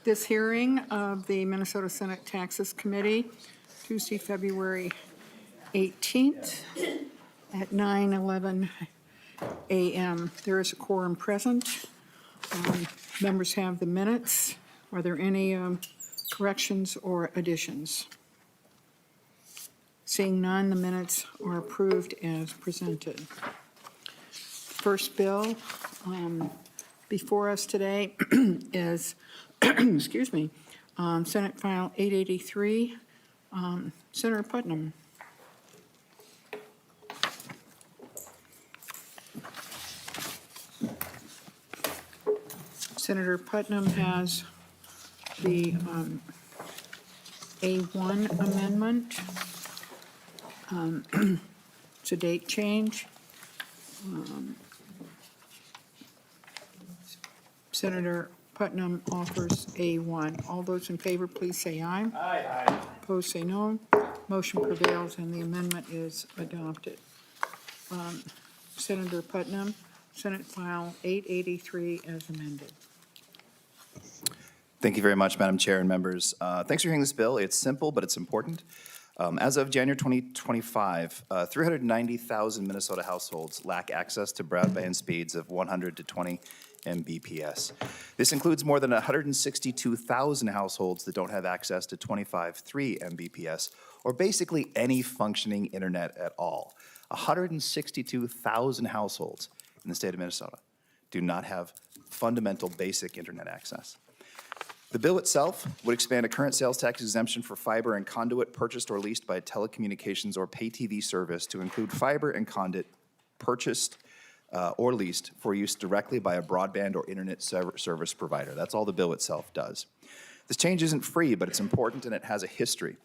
this hearing of the Minnesota Senate Taxes Committee, Tuesday, February 18th at 9:11 a.m. There is a quorum present. Members have the minutes. Are there any corrections or additions? Seeing none, the minutes are approved as presented. First bill before us today is, excuse me, Senate File 883, Senator Putnam. Senator Putnam has the A1 amendment. It's a date change. Senator Putnam offers A1. All those in favor, please say aye. Aye. Opposed, say no. Motion prevails and the amendment is adopted. Senator Putnam, Senate File 883 as amended. Thank you very much, Madam Chair and members. Thanks for hearing this bill. It's simple, but it's important. As of January 2025, 390,000 Minnesota households lack access to broadband speeds of 100 to 20 Mbps. This includes more than 162,000 households that don't have access to 25.3 Mbps, or basically any functioning internet at all. 162,000 households in the state of Minnesota do not have fundamental basic internet access. The bill itself would expand a current sales tax exemption for fiber and conduit purchased or leased by a telecommunications or pay TV service to include fiber and conduit purchased or leased for use directly by a broadband or internet service provider. That's all the bill itself does. This change isn't free, but it's important and it has a history.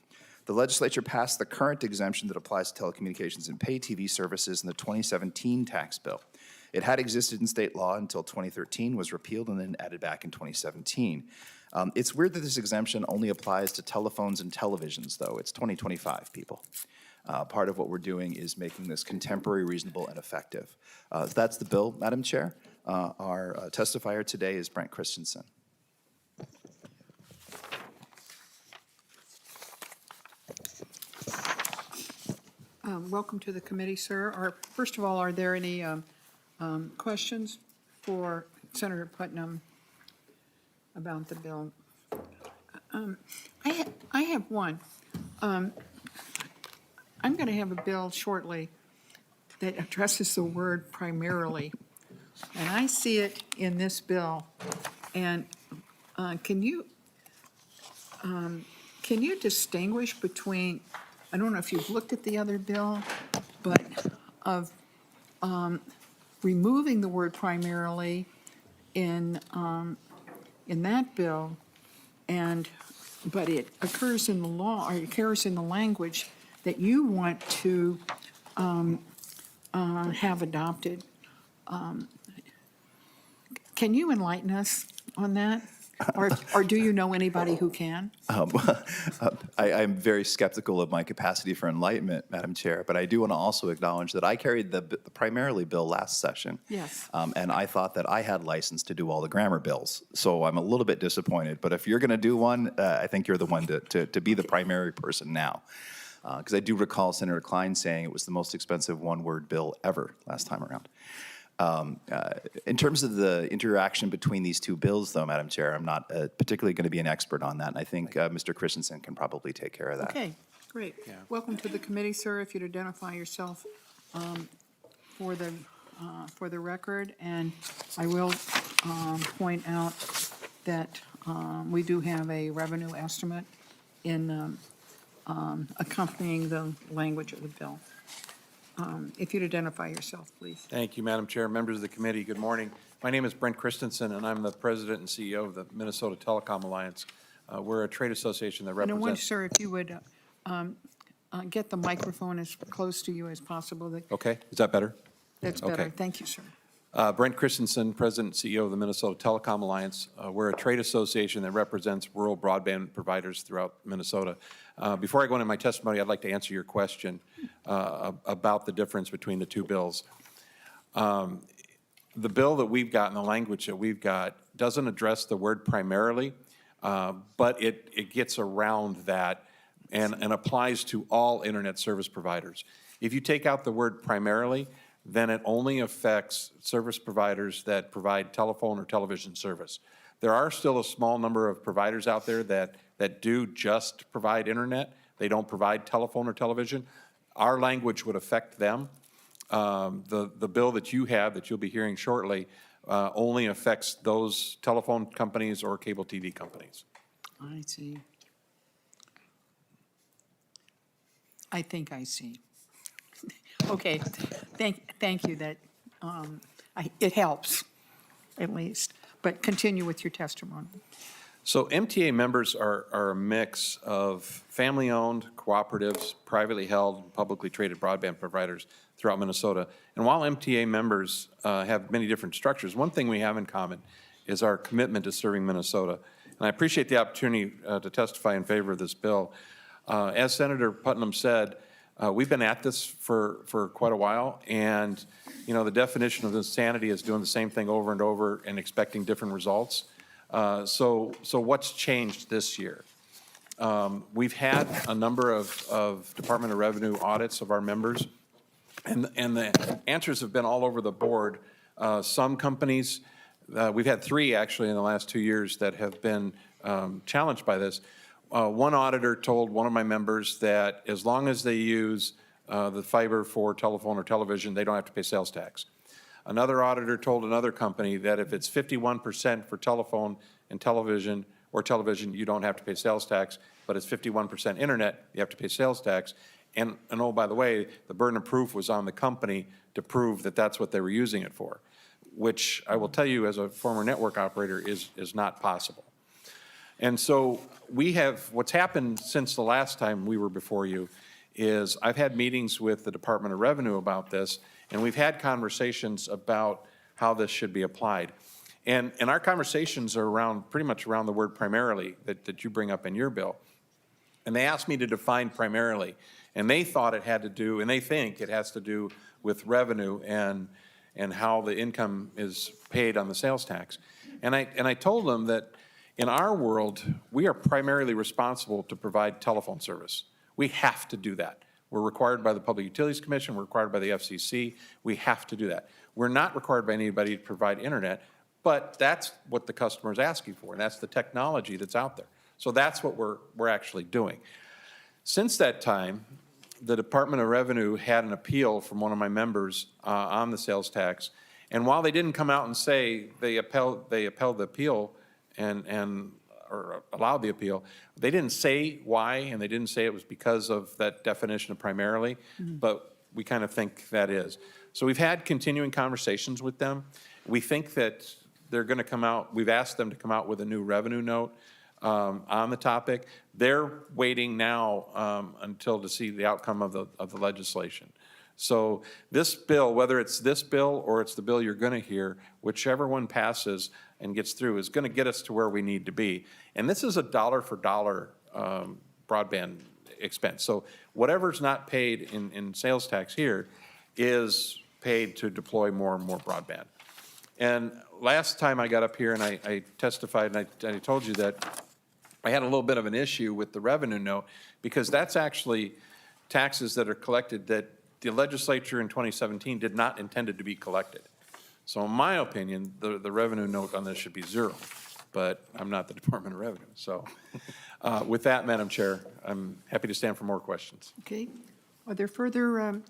The legislature passed the current exemption that applies to telecommunications and pay TV services in the 2017 tax bill. It had existed in state law until 2013, was repealed, and then added back in 2017. It's weird that this exemption only applies to telephones and televisions, though. It's 2025, people. Part of what we're doing is making this contemporary, reasonable, and effective. That's the bill, Madam Chair. Our testifier today is Brent Christensen. Welcome to the committee, sir. First of all, are there any questions for Senator Putnam about the bill? I have one. I'm going to have a bill shortly that addresses the word primarily, and I see it in this bill. And can you distinguish between, I don't know if you've looked at the other bill, but of removing the word primarily in that bill, but it occurs in the law, or it occurs in the language that you want to have adopted. Can you enlighten us on that? Or do you know anybody who can? I'm very skeptical of my capacity for enlightenment, Madam Chair, but I do want to also acknowledge that I carried the primarily bill last session. Yes. And I thought that I had license to do all the grammar bills. So I'm a little bit disappointed. But if you're going to do one, I think you're the one to be the primary person now. Because I do recall Senator Klein saying it was the most expensive one-word bill ever last time around. In terms of the interaction between these two bills, though, Madam Chair, I'm not particularly going to be an expert on that, and I think Mr. Christensen can probably take care of that. Okay, great. Yeah. Welcome to the committee, sir. If you'd identify yourself for the record, and I will point out that we do have a revenue estimate in accompanying the language of the bill. If you'd identify yourself, please. Thank you, Madam Chair. Members of the committee, good morning. My name is Brent Christensen, and I'm the president and CEO of the Minnesota Telecom Alliance. We're a trade association that represents... And I want, sir, if you would get the microphone as close to you as possible. Okay, is that better? That's better. Okay. Thank you, sir. Brent Christensen, President and CEO of the Minnesota Telecom Alliance. We're a trade association that represents rural broadband providers throughout Minnesota. Before I go into my testimony, I'd like to answer your question about the difference between the two bills. The bill that we've got and the language that we've got doesn't address the word primarily. But it gets around that and applies to all internet service providers. If you take out the word primarily, then it only affects service providers that provide telephone or television service. There are still a small number of providers out there that do just provide internet. They don't provide telephone or television. Our language would affect them. The bill that you have, that you'll be hearing shortly, only affects those telephone companies or cable TV companies. I see. I think I see. Okay, thank you, that, it helps, at least. But continue with your testimony. So MTA members are a mix of family-owned, cooperatives, privately held, publicly traded broadband providers throughout Minnesota. And while MTA members have many different structures, one thing we have in common is our commitment to serving Minnesota. And I appreciate the opportunity to testify in favor of this bill. As Senator Putnam said, we've been at this for quite a while, and you know, the definition of insanity is doing the same thing over and over and expecting different results. So what's changed this year? We've had a number of Department of Revenue audits of our members, and the answers have been all over the board. Some companies, we've had 3 actually in the last 2 years that have been challenged by this. One auditor told one of my members that as long as they use the fiber for telephone or television, they don't have to pay sales tax. Another auditor told another company that if it's 51% for telephone and television, or television, you don't have to pay sales tax, but it's 51% internet, you have to pay sales tax. And oh, by the way, the burden of proof was on the company to prove that that's what they were using it for, which I will tell you as a former network operator is not possible. And so what's happened since the last time we were before you is I've had meetings with the Department of Revenue about this, and we've had conversations about how this should be applied. And our conversations are pretty much around the word primarily that you bring up in your bill. And they asked me to define primarily, and they thought it had to do, and they think it has to do with revenue and how the income is paid on the sales tax. And I told them that in our world, we are primarily responsible to provide telephone service. We have to do that. We're required by the Public Utilities Commission, we're required by the FCC, we have to do that. We're not required by anybody to provide internet, but that's what the customer is asking for, and that's the technology that's out there. So that's what we're actually doing. Since that time, the Department of Revenue had an appeal from one of my members on the sales tax, and while they didn't come out and say they upheld the appeal or allowed the appeal, they didn't say why, and they didn't say it was because of that definition of primarily, but we kind of think that is. So we've had continuing conversations with them. We think that they're going to come out, we've asked them to come out with a new revenue note on the topic. They're waiting now until to see the outcome of the legislation. So this bill, whether it's this bill or it's the bill you're going to hear, whichever one passes and gets through is going to get us to where we need to be. And this is a dollar for dollar broadband expense. So whatever's not paid in sales tax here is paid to deploy more and more broadband. And last time I got up here and I testified and I told you that I had a little bit of an issue with the revenue note because that's actually taxes that are collected that the legislature in 2017 did not intended to be collected. So in my opinion, the revenue note on this should be 0, but I'm not the Department of Revenue. So with that, Madam Chair, I'm happy to stand for more questions. Okay. Are there further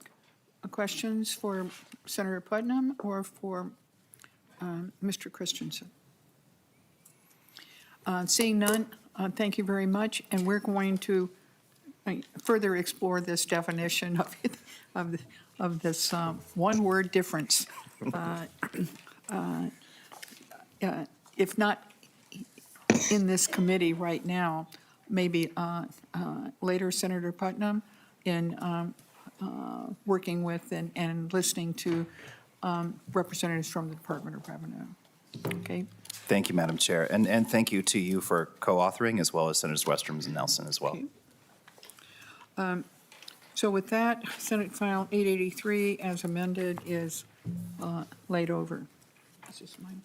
questions for Senator Putnam or for Mr. Christensen? Seeing none, thank you very much. And we're going to further explore this definition of this one-word difference. If not in this committee right now, maybe later, Senator Putnam, in working with and listening to representatives from the Department of Revenue. Okay. Thank you, Madam Chair. And thank you to you for co-authoring, as well as Senators Westrums and Nelson as well. Okay. So with that, Senate File 883 as amended is laid over. Is this mine?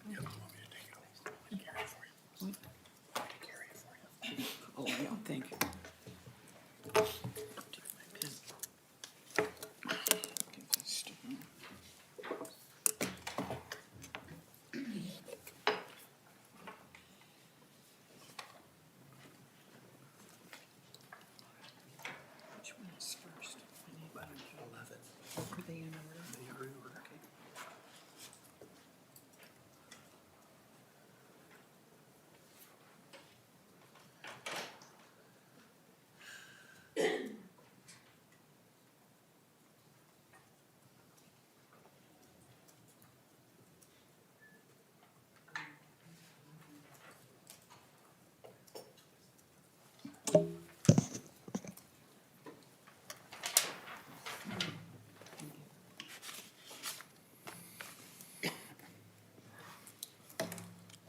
Oh, I don't think. Which one is first? Are they in order? Okay.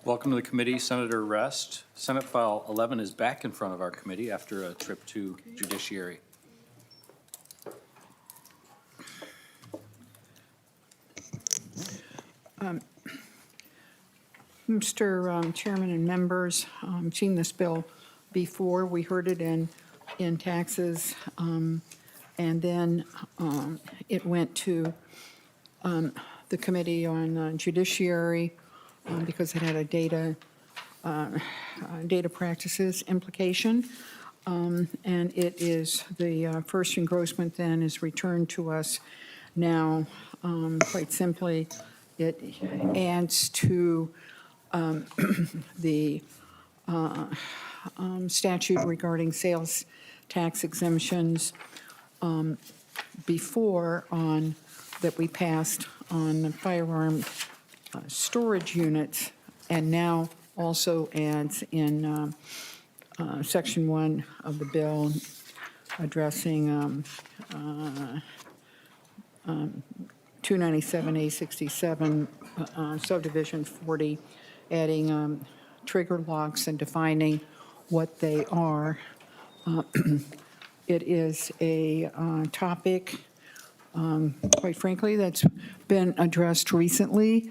Welcome to the committee, Senator Rest. Senate File 11 is back in front of our committee after a trip to Judiciary. Mr. Chairman and members, seen this bill before. We heard it in taxes, and then it went to the Committee on Judiciary because it had a data practices implication. And it is, the first engrossment then is returned to us now. Quite simply, it adds to the statute regarding sales tax exemptions before on, that we passed on the firearm storage units, and now also adds in Section 1 of the bill addressing 297A67 subdivision 40, adding trigger locks and defining what they are. It is a topic, quite frankly, that's been addressed recently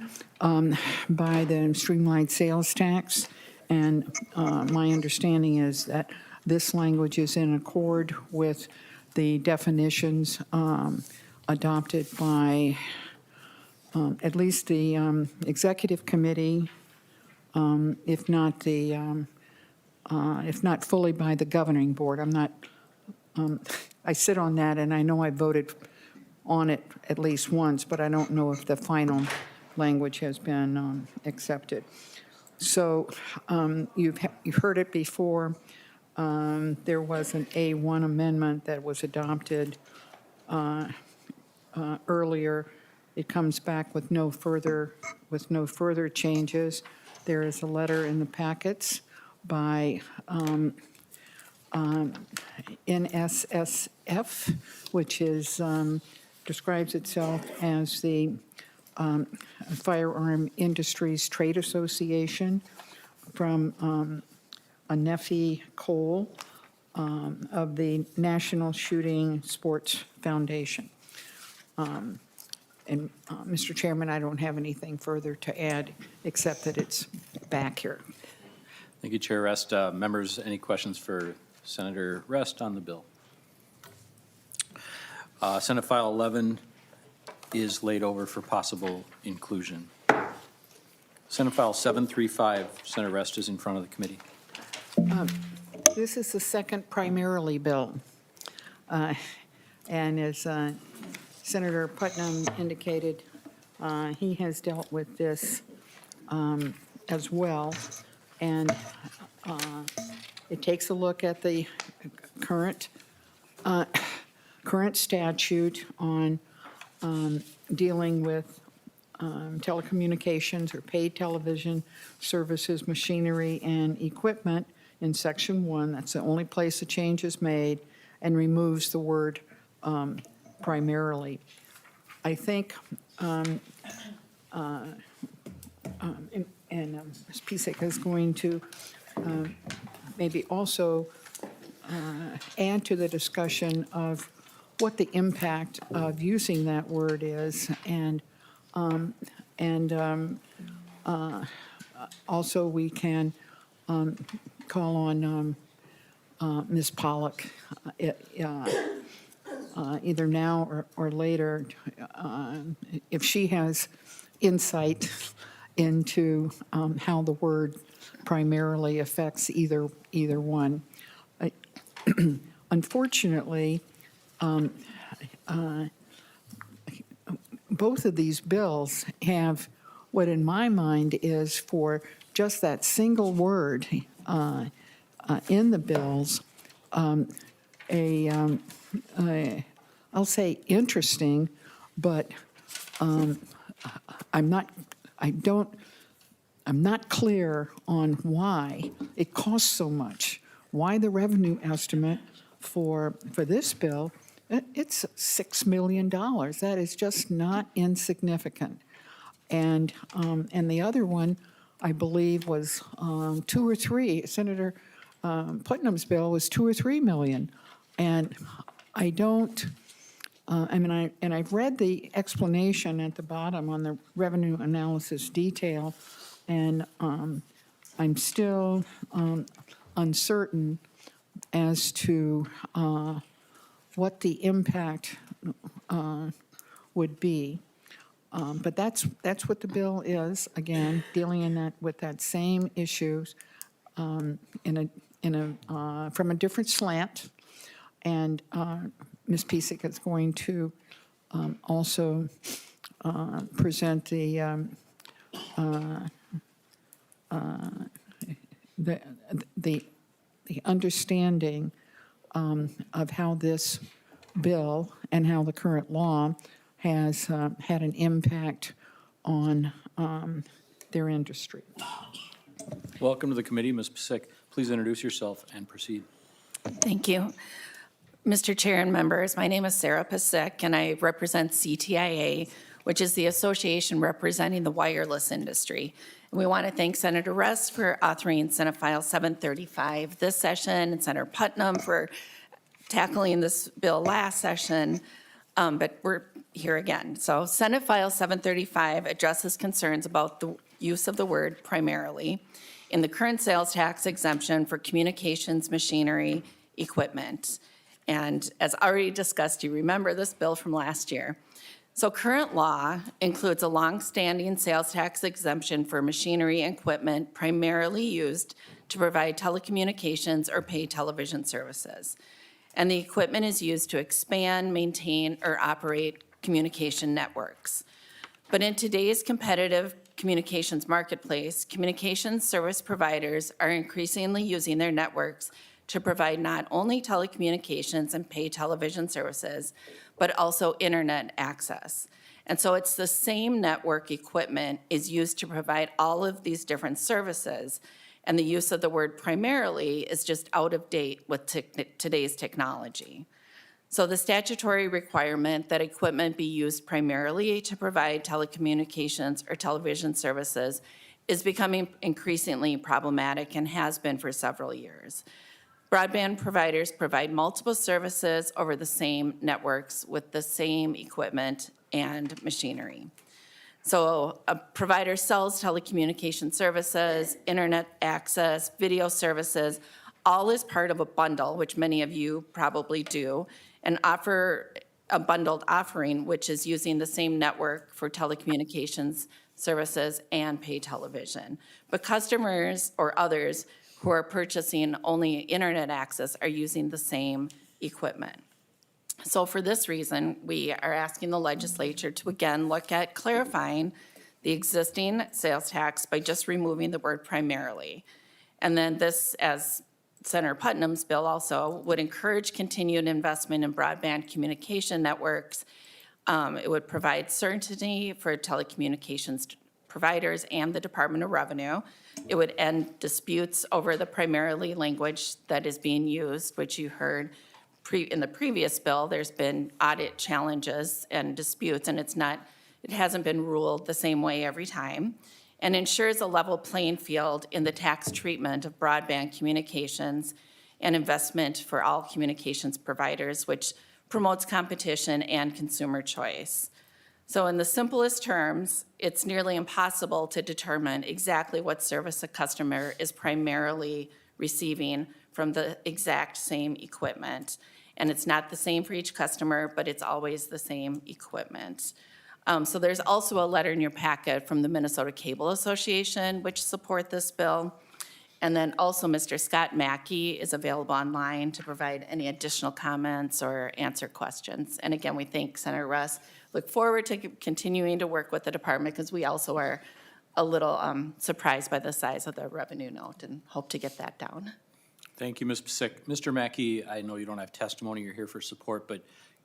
by the streamlined sales tax. And my understanding is that this language is in accord with the definitions adopted by at least the executive committee, if not fully by the governing board. I'm not, I sit on that, and I know I voted on it at least once, but I don't know if the final language has been accepted. So you've heard it before. There was an A1 amendment that was adopted earlier. It comes back with no further changes. There is a letter in the packets by NSSF, which is describes itself as the Firearm Industries Trade Association, from Anefi Cole of the National Shooting Sports Foundation. And Mr. Chairman, I don't have anything further to add, except that it's back here. Thank you, Chair Rest. Members, any questions for Senator Rest on the bill? Senate File 11 is laid over for possible inclusion. Senate File 735, Senator Rest, is in front of the committee. This is the second primarily bill. And as Senator Putnam indicated, he has dealt with this as well. And it takes a look at the current statute on dealing with telecommunications or paid television services, machinery, and equipment in Section 1. That's the only place the change is made, and removes the word primarily. I think, and Ms. Pisek is going to maybe also add to the discussion of what the impact of using that word is, and also we can call on Ms. Pollock, either now or later, if she has insight into how the word primarily affects either one. Unfortunately, both of these bills have what in my mind is for just that single word in the bills, I'll say interesting, but I'm not clear on why it costs so much, why the revenue estimate for this bill, it's $6 million. That is just not insignificant. And the other one, I believe, was 2 or 3. Senator Putnam's bill was 2 or 3 million. And I don't, I've read the explanation at the bottom on the revenue analysis detail, and I'm still uncertain as to what the impact would be. But that's what the bill is, again, dealing with that same issues from a different slant. And Ms. Pisak is going to also present the understanding of how this bill and how the current law has had an impact on their industry. Welcome to the committee, Ms. Pisak. Please introduce yourself and proceed. Thank you. Mr. Chair and members, my name is Sarah Pisak, and I represent CTIA, which is the association representing the wireless industry. And we want to thank Senator Rest for authoring Senate File 735 this session, and Senator Putnam for tackling this bill last session, but we're here again. So Senate File 735 addresses concerns about the use of the word primarily in the current sales tax exemption for communications machinery equipment. And as already discussed, you remember this bill from last year. So current law includes a longstanding sales tax exemption for machinery and equipment primarily used to provide telecommunications or pay television services. And the equipment is used to expand, maintain, or operate communication networks. But in today's competitive communications marketplace, communications service providers are increasingly using their networks to provide not only telecommunications and pay television services, but also internet access. And so it's the same network equipment is used to provide all of these different services, and the use of the word primarily is just out of date with today's technology. So the statutory requirement that equipment be used primarily to provide telecommunications or television services is becoming increasingly problematic and has been for several years. Broadband providers provide multiple services over the same networks with the same equipment and machinery. So a provider sells telecommunication services, internet access, video services, all as part of a bundle, which many of you probably do, and offer a bundled offering, which is using the same network for telecommunications services and pay television. But customers or others who are purchasing only internet access are using the same equipment. So for this reason, we are asking the legislature to again look at clarifying the existing sales tax by just removing the word primarily. And then this, as Senator Putnam's bill also, would encourage continued investment in broadband communication networks. It would provide certainty for telecommunications providers and the Department of Revenue. It would end disputes over the primarily language that is being used, which you heard in the previous bill. There's been audit challenges and disputes, and it hasn't been ruled the same way every time, and ensures a level playing field in the tax treatment of broadband communications and investment for all communications providers, which promotes competition and consumer choice. So in the simplest terms, it's nearly impossible to determine exactly what service a customer is primarily receiving from the exact same equipment. And it's not the same for each customer, but it's always the same equipment. So there's also a letter in your packet from the Minnesota Cable Association, which support this bill. And then also Mr. Scott Mackey is available online to provide any additional comments or answer questions. And again, we thank Senator Russ. Look forward to continuing to work with the department because we also are a little surprised by the size of the revenue note and hope to get that down. Thank you, Ms. Pasick. Mr. Mackey, I know you don't have testimony, you're here for support, but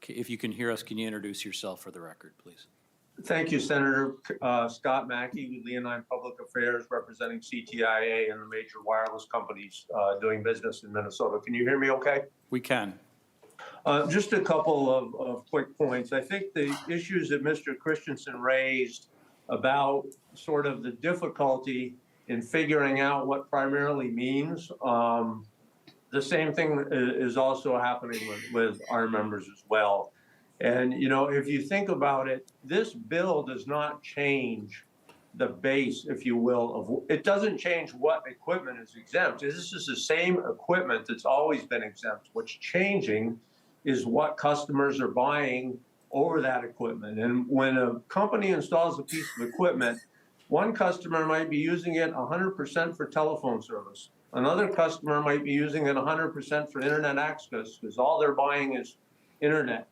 if you can hear us, can you introduce yourself for the record, please? Thank you, Senator. Scott Mackey with Leonine Public Affairs, representing CTIA and the major wireless companies doing business in Minnesota. Can you hear me okay? We can. Just a couple of quick points. I think the issues that Mr. Christensen raised about sort of the difficulty in figuring out what primarily means, the same thing is also happening with our members as well. And, you know, if you think about it, this bill does not change the base, if you will, of it doesn't change what equipment is exempt. This is the same equipment that's always been exempt. What's changing is what customers are buying over that equipment. And when a company installs a piece of equipment, one customer might be using it 100% for telephone service. Another customer might be using it 100% for internet access because all they're buying is internet.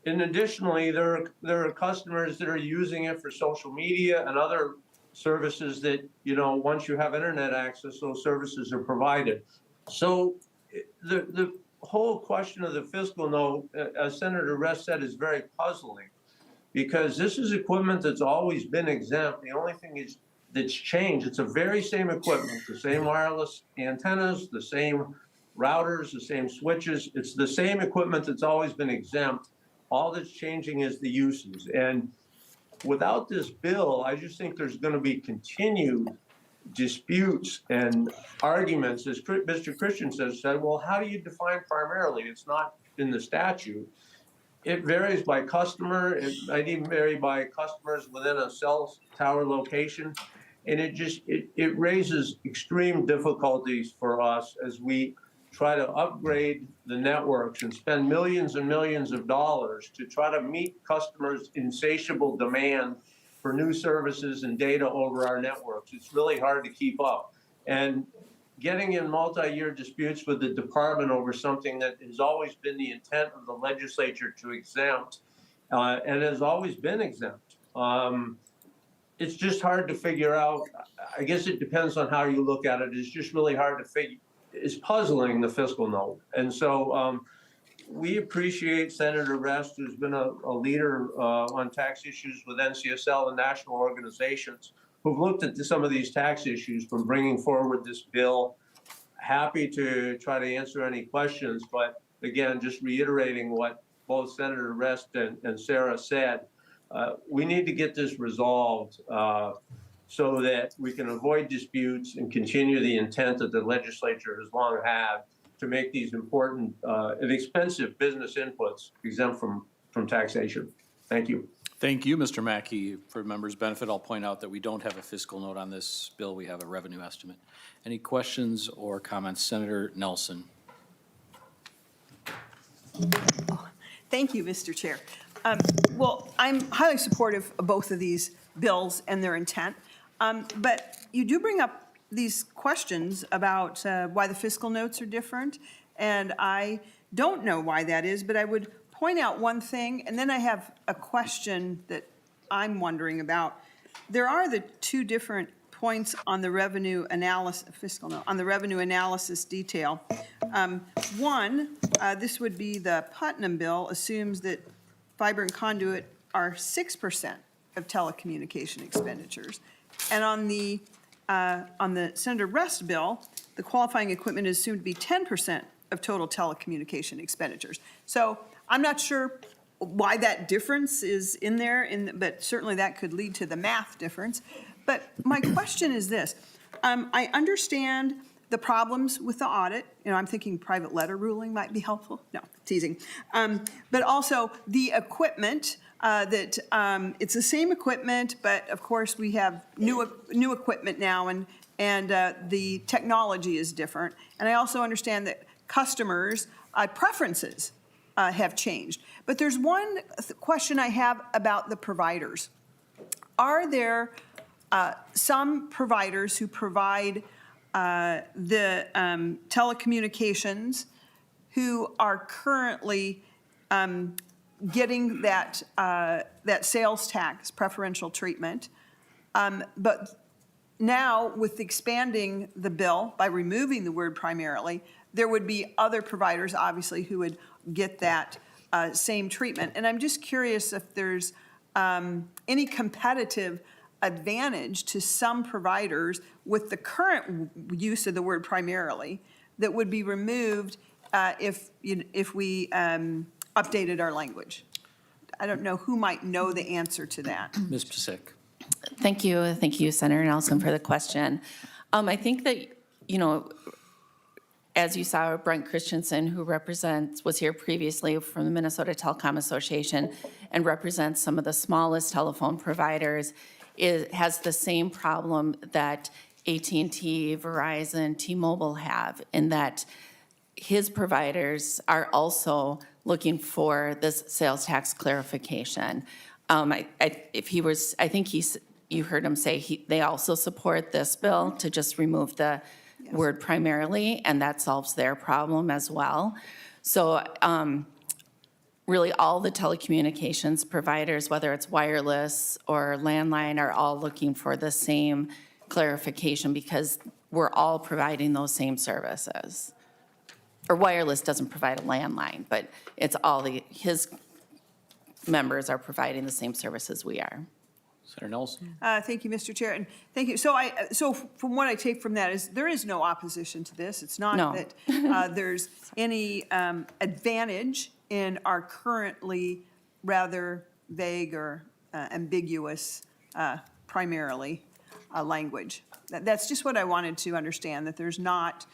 And additionally, there are customers that are using it for social media and other services that, you know, once you have internet access, those services are provided. So the whole question of the fiscal note, as Senator Rest said, is very puzzling because this is equipment that's always been exempt. The only thing that's changed, it's the very same equipment, the same wireless antennas, the same routers, the same switches. It's the same equipment that's always been exempt. All that's changing is the uses. And without this bill, I just think there's going to be continued disputes and arguments. As Mr. Christensen said, well, how do you define primarily? It's not in the statute. It varies by customer. It might even vary by customers within a cell tower location. And it raises extreme difficulties for us as we try to upgrade the networks and spend millions and millions of dollars to try to meet customers' insatiable demand for new services and data over our networks. It's really hard to keep up. And getting in multi-year disputes with the department over something that has always been the intent of the legislature to exempt and has always been exempt. It's just hard to figure out. I guess it depends on how you look at it. It's just really hard to figure. Is puzzling, the fiscal note. And so we appreciate Senator Rest, who's been a leader on tax issues with NCSL and national organizations who've looked at some of these tax issues from bringing forward this bill. Happy to try to answer any questions, but again, just reiterating what both Senator Rest and Sarah said, we need to get this resolved so that we can avoid disputes and continue the intent that the legislature has long had to make these important and expensive business inputs exempt from taxation. Thank you. Thank you, Mr. Mackey. For members' benefit, I'll point out that we don't have a fiscal note on this bill. We have a revenue estimate. Any questions or comments? Senator Nelson. Thank you, Mr. Chair. Well, I'm highly supportive of both of these bills and their intent. But you do bring up these questions about why the fiscal notes are different, and I don't know why that is, but I would point out one thing, and then I have a question that I'm wondering about. There are the two different points on the revenue analysis, fiscal note, on the revenue analysis detail. One, this would be the Putnam bill, assumes that fiber and conduit are 6% of telecommunication expenditures. And on the Senator Rest bill, the qualifying equipment is assumed to be 10% of total telecommunication expenditures. So I'm not sure why that difference is in there, but certainly that could lead to the math difference. But my question is this. I understand the problems with the audit. You know, I'm thinking private letter ruling might be helpful. No, teasing. But also the equipment, it's the same equipment, but of course we have new equipment now, and and the technology is different. And I also understand that customers' preferences have changed. But there's one question I have about the providers. Are there some providers who provide the telecommunications who are currently getting that sales tax preferential treatment? But now, with expanding the bill by removing the word primarily, there would be other providers, obviously, who would get that same treatment. And I'm just curious if there's any competitive advantage to some providers with the current use of the word primarily that would be removed if we updated our language. I don't know who might know the answer to that. Ms. Pasick. Thank you, Senator Nelson, for the question. I think that, as you saw, Brent Christensen, who was here previously from the Minnesota Telecom Association and represents some of the smallest telephone providers, has the same problem that AT&T, Verizon, T-Mobile have, in that his providers are also looking for this sales tax clarification. You heard him say they also support this bill to just remove the word primarily, and that solves their problem as well. So really all the telecommunications providers, whether it's wireless or landline, are all looking for the same clarification because we're all providing those same services. Or wireless doesn't provide a landline, but it's his members are providing the same services we are. Senator Nelson. Thank you, Mr. Chair, and thank you. So from what I take from that is there is no opposition to this. It's not No. that there's any advantage in our currently rather vague or ambiguous primarily language. That's just what I wanted to understand, that there's not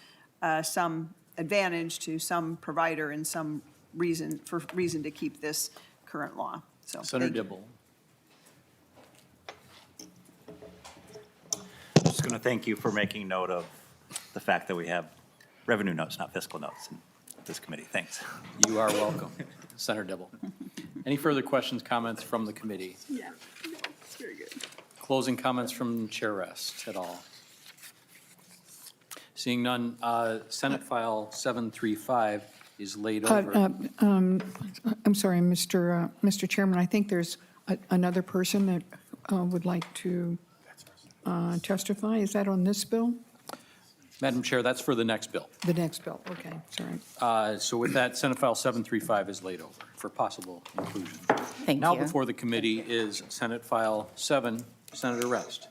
some advantage to some provider and some reason to keep this current law. So, Senator thank you. Dibble. Just going to thank you for making note of the fact that we have revenue notes, not fiscal notes, in this committee. Thanks. You are welcome. Senator Dibble. Any further questions, comments from the committee? Yeah, it's very good. Closing comments from Chair Rest at all? Seeing none, Senate File 735 is laid over. I'm sorry, Mr. Chairman, I think there's another person that would like to testify. Is that on this bill? Madam Chair, that's for the next bill. The next bill, okay, sorry. So with that, Senate File 735 is laid over for possible inclusion. Thank Now you. before the committee is Senate File 7, Senator Rest.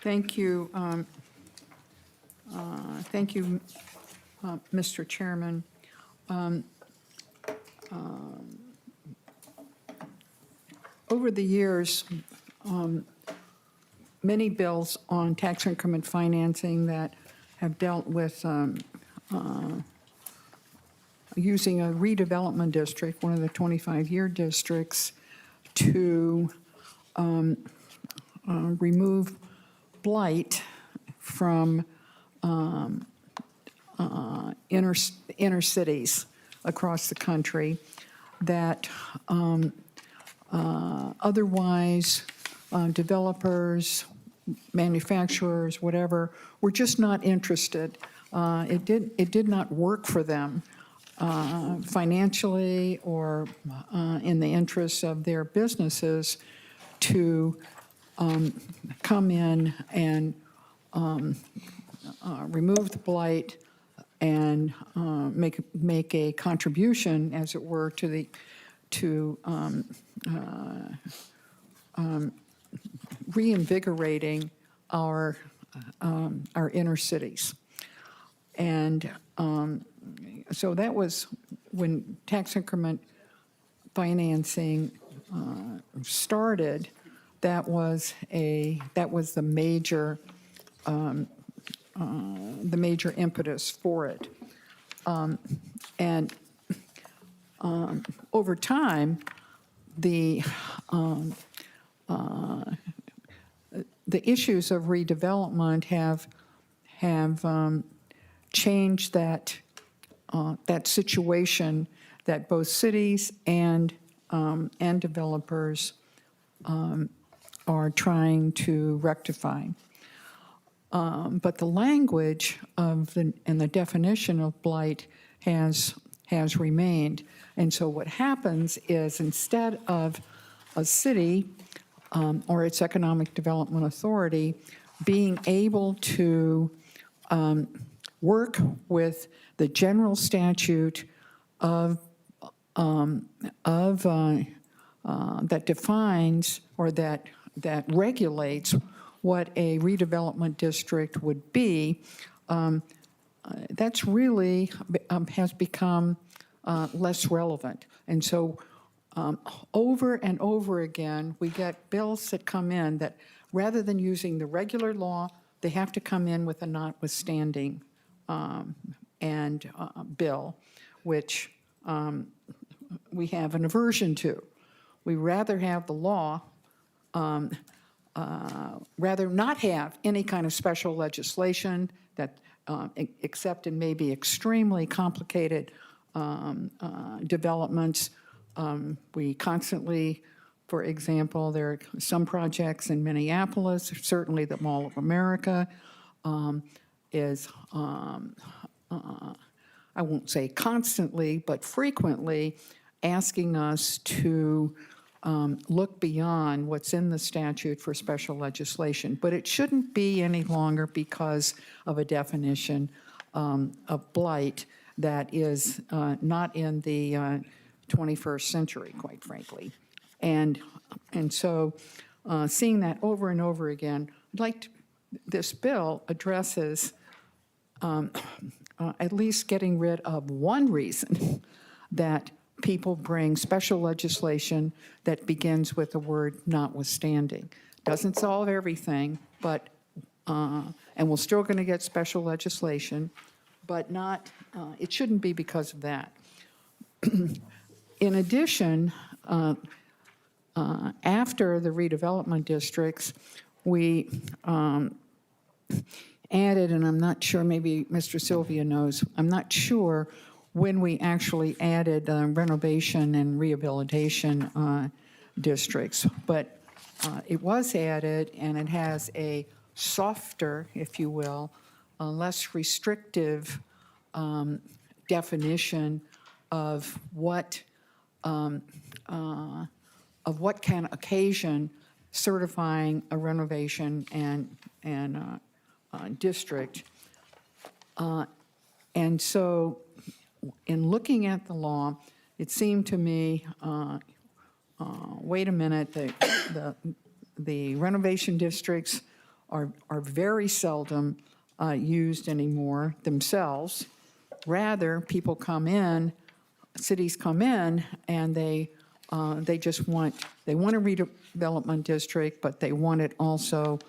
Thank you. Thank you, Mr. Chairman. Over the years, many bills on tax increment financing that have dealt with using a redevelopment district, one of the 25-year districts, to remove blight from inner cities across the country that otherwise developers, manufacturers, whatever, were just not interested. It did not work for them financially or in the interests of their businesses to come in and remove the blight and make a contribution, as it were, to reinvigorating our inner cities. And so that was when tax increment financing started, that was the major impetus for it. And over time, the issues of redevelopment have changed that situation that both cities and developers are trying to rectify. But the language of and the definition of blight has remained. And so what happens is, instead of a city or its economic development authority being able to work with the general statute that defines or that regulates what a redevelopment district would be, that's really has become less relevant. And so over and over again, we get bills that come in that, rather than using the regular law, they have to come in with a notwithstanding bill, which we have an aversion to. We rather have the law, rather not have any kind of special legislation that, except in maybe extremely complicated developments. We constantly, for example, there are some projects in Minneapolis, certainly the Mall of America is, I won't say constantly, but frequently asking us to look beyond what's in the statute for special legislation. But it shouldn't be any longer because of a definition of blight that is not in the 21st century, quite frankly. And so seeing that over and over again, I'd like this bill addresses at least getting rid of one reason that people bring special legislation that begins with the word notwithstanding. Doesn't solve everything, but, and we're still going to get special legislation, but not, it shouldn't be because of that. In addition, after the redevelopment districts, we added, and I'm not sure, maybe Mr. Sylvia knows, I'm not sure when we actually added renovation and rehabilitation districts, but it was added, and it has a softer, if you will, a less restrictive definition of what can occasion certifying a renovation and district. And so in looking at the law, it seemed to me, wait a minute, the renovation districts are very seldom used anymore themselves. Rather, people come in, cities come in, and they just want a redevelopment district, but they want it also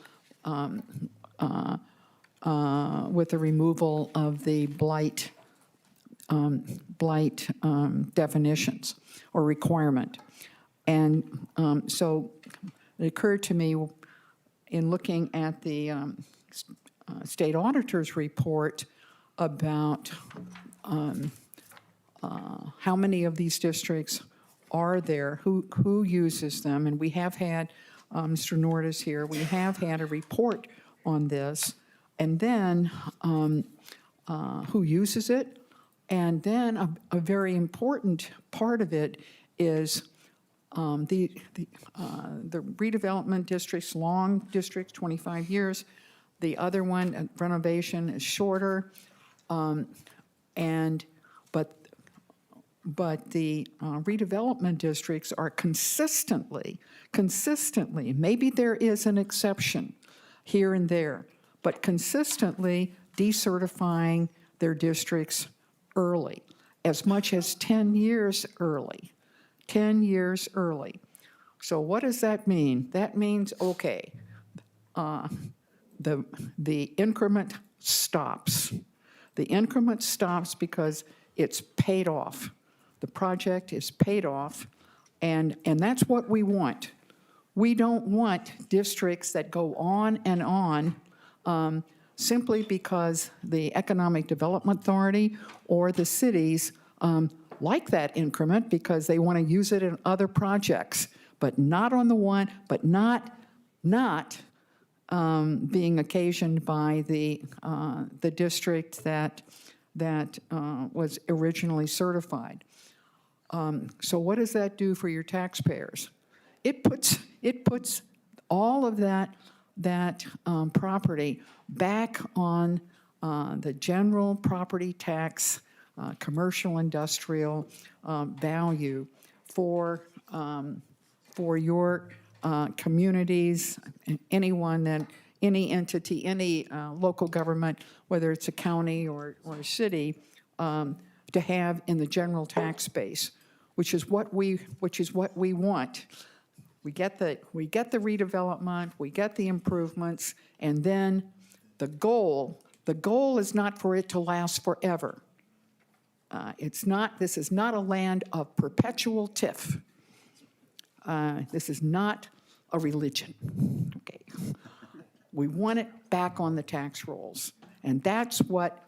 with the removal of the blight definitions or requirement. And so it occurred to me in looking at the state auditor's report about how many of these districts are there, who uses them, and we have had, Mr. Nord is here, we have had a report on this, and then who uses it, and then a very important part of it is the redevelopment districts, long districts, 25 years. The other one, renovation, is shorter, but the redevelopment districts are consistently, maybe there is an exception here and there, but consistently decertifying their districts early, as much as 10 years early. 10 years early. So what does that mean? That means, okay, the increment stops. The increment stops because it's paid off. The project is paid off, and that's what we want. We don't want districts that go on and on simply because the Economic Development Authority or the cities like that increment because they want to use it in other projects, but not on the one, but not being occasioned by the district that was originally certified. So what does that do for your taxpayers? It puts all of that property back on the general property tax, commercial industrial value for your communities, any entity, any local government, whether it's a county or a city, to have in the general tax base, which is what we want. We get the redevelopment, we get the improvements, and then the goal is not for it to last forever. This is not a land of perpetual TIF. This is not a religion, okay? We want it back on the tax rolls, and that's what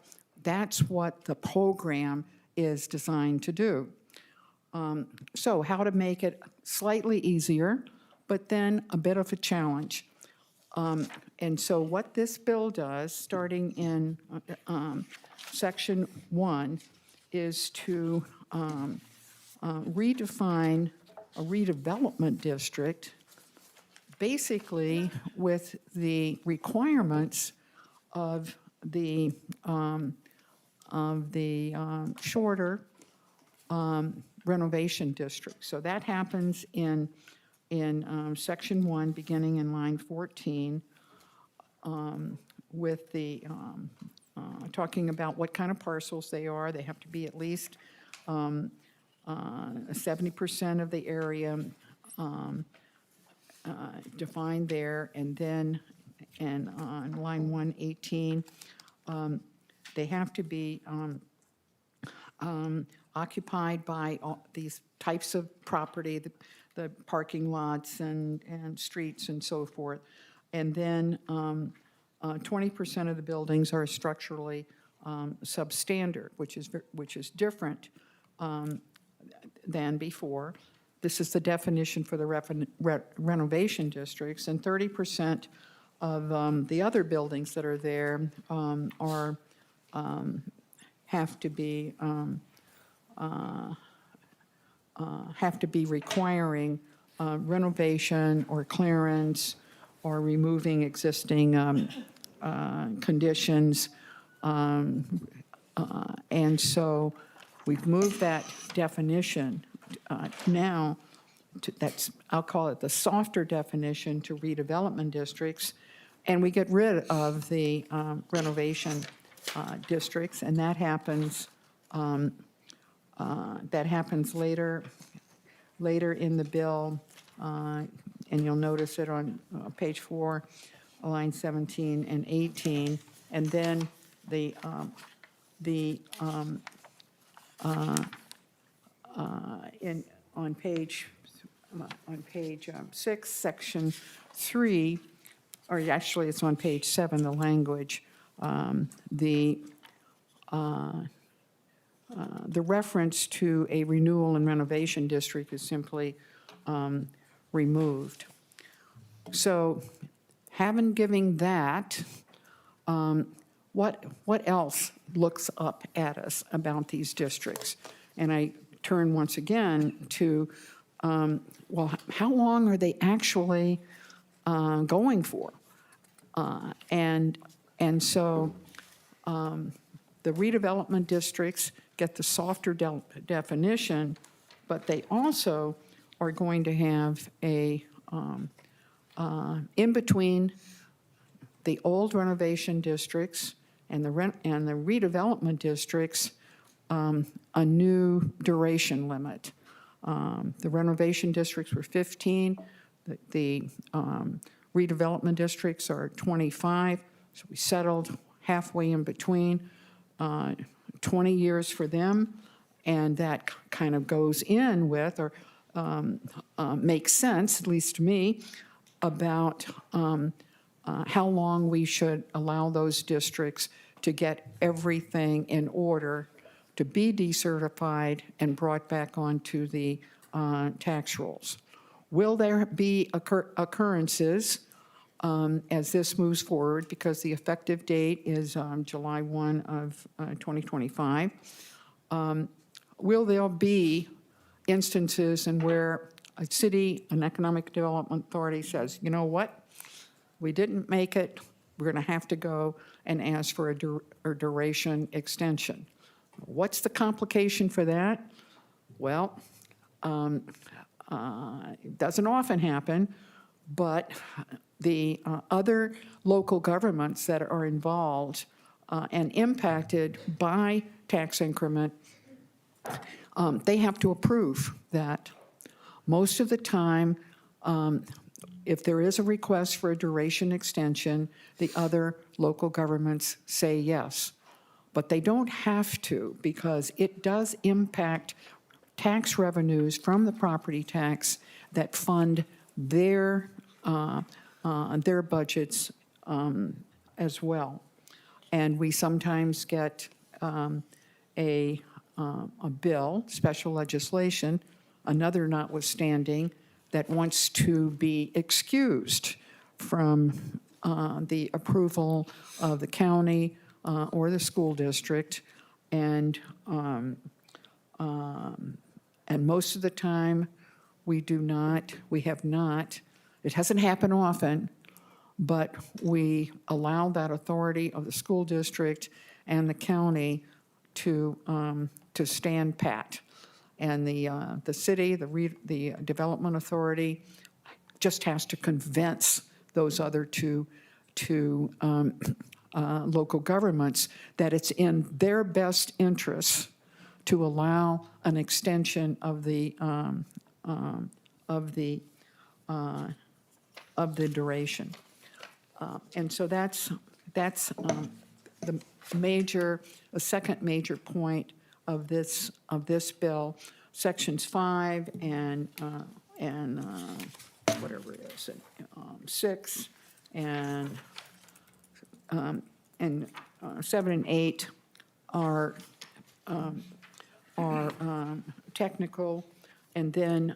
the program is designed to do. So how to make it slightly easier, but then a bit of a challenge. And so what this bill does, starting in Section 1, is to redefine a redevelopment district basically with the requirements of the shorter renovation district. So that happens in Section 1, beginning in line 14, with the talking about what kind of parcels they are. They have to be at least 70% of the area defined there, and then on line 118, they have to be occupied by all these types of property, the parking lots and streets and so forth. And then 20% of the buildings are structurally substandard, which is different than before. This is the definition for the renovation districts, and 30% of the other buildings that are there have to be requiring renovation or clearance or removing existing conditions. And so we've moved that definition now, I'll call it the softer definition, to redevelopment districts, and we get rid of the renovation districts, and that happens later in the bill, and you'll notice it on page 4, line 17 and 18, and then on page 6, section 3, or actually it's on page 7, the language, the reference to a renewal and renovation district is simply removed. So having given that, what else looks up at us about these districts? And I turn once again to, well, how long are they actually going for? And so the redevelopment districts get the softer definition, but they also are going to have a, in between the old renovation districts and the redevelopment districts, a new duration limit. The renovation districts were 15. The redevelopment districts are 25. So we settled halfway in between, 20 years for them. And that kind of goes in with, or makes sense, at least to me, about how long we should allow those districts to get everything in order to be decertified and brought back onto the tax rolls. Will there be occurrences as this moves forward, because the effective date is July 1 of 2025? Will there be instances in where a city, an economic development authority says, you know what, we didn't make it, we're going to have to go and ask for a duration extension? What's the complication for that? Well, it doesn't often happen, but the other local governments that are involved and impacted by tax increment, they have to approve that. Most of the time, if there is a request for a duration extension, the other local governments say yes. But they don't have to, because it does impact tax revenues from the property tax that fund their budgets as well. And we sometimes get a bill, special legislation, another notwithstanding, that wants to be excused from the approval of the county or the school district. And most of the time, we have not, it hasn't happened often, but we allow that authority of the school district and the county to stand pat. And the city, the development authority, just has to convince those other two local governments that it's in their best interests to allow an extension of the duration. And so that's the second major point of this bill. Sections 5 and whatever it is, 6 and 7 and 8 are technical, and then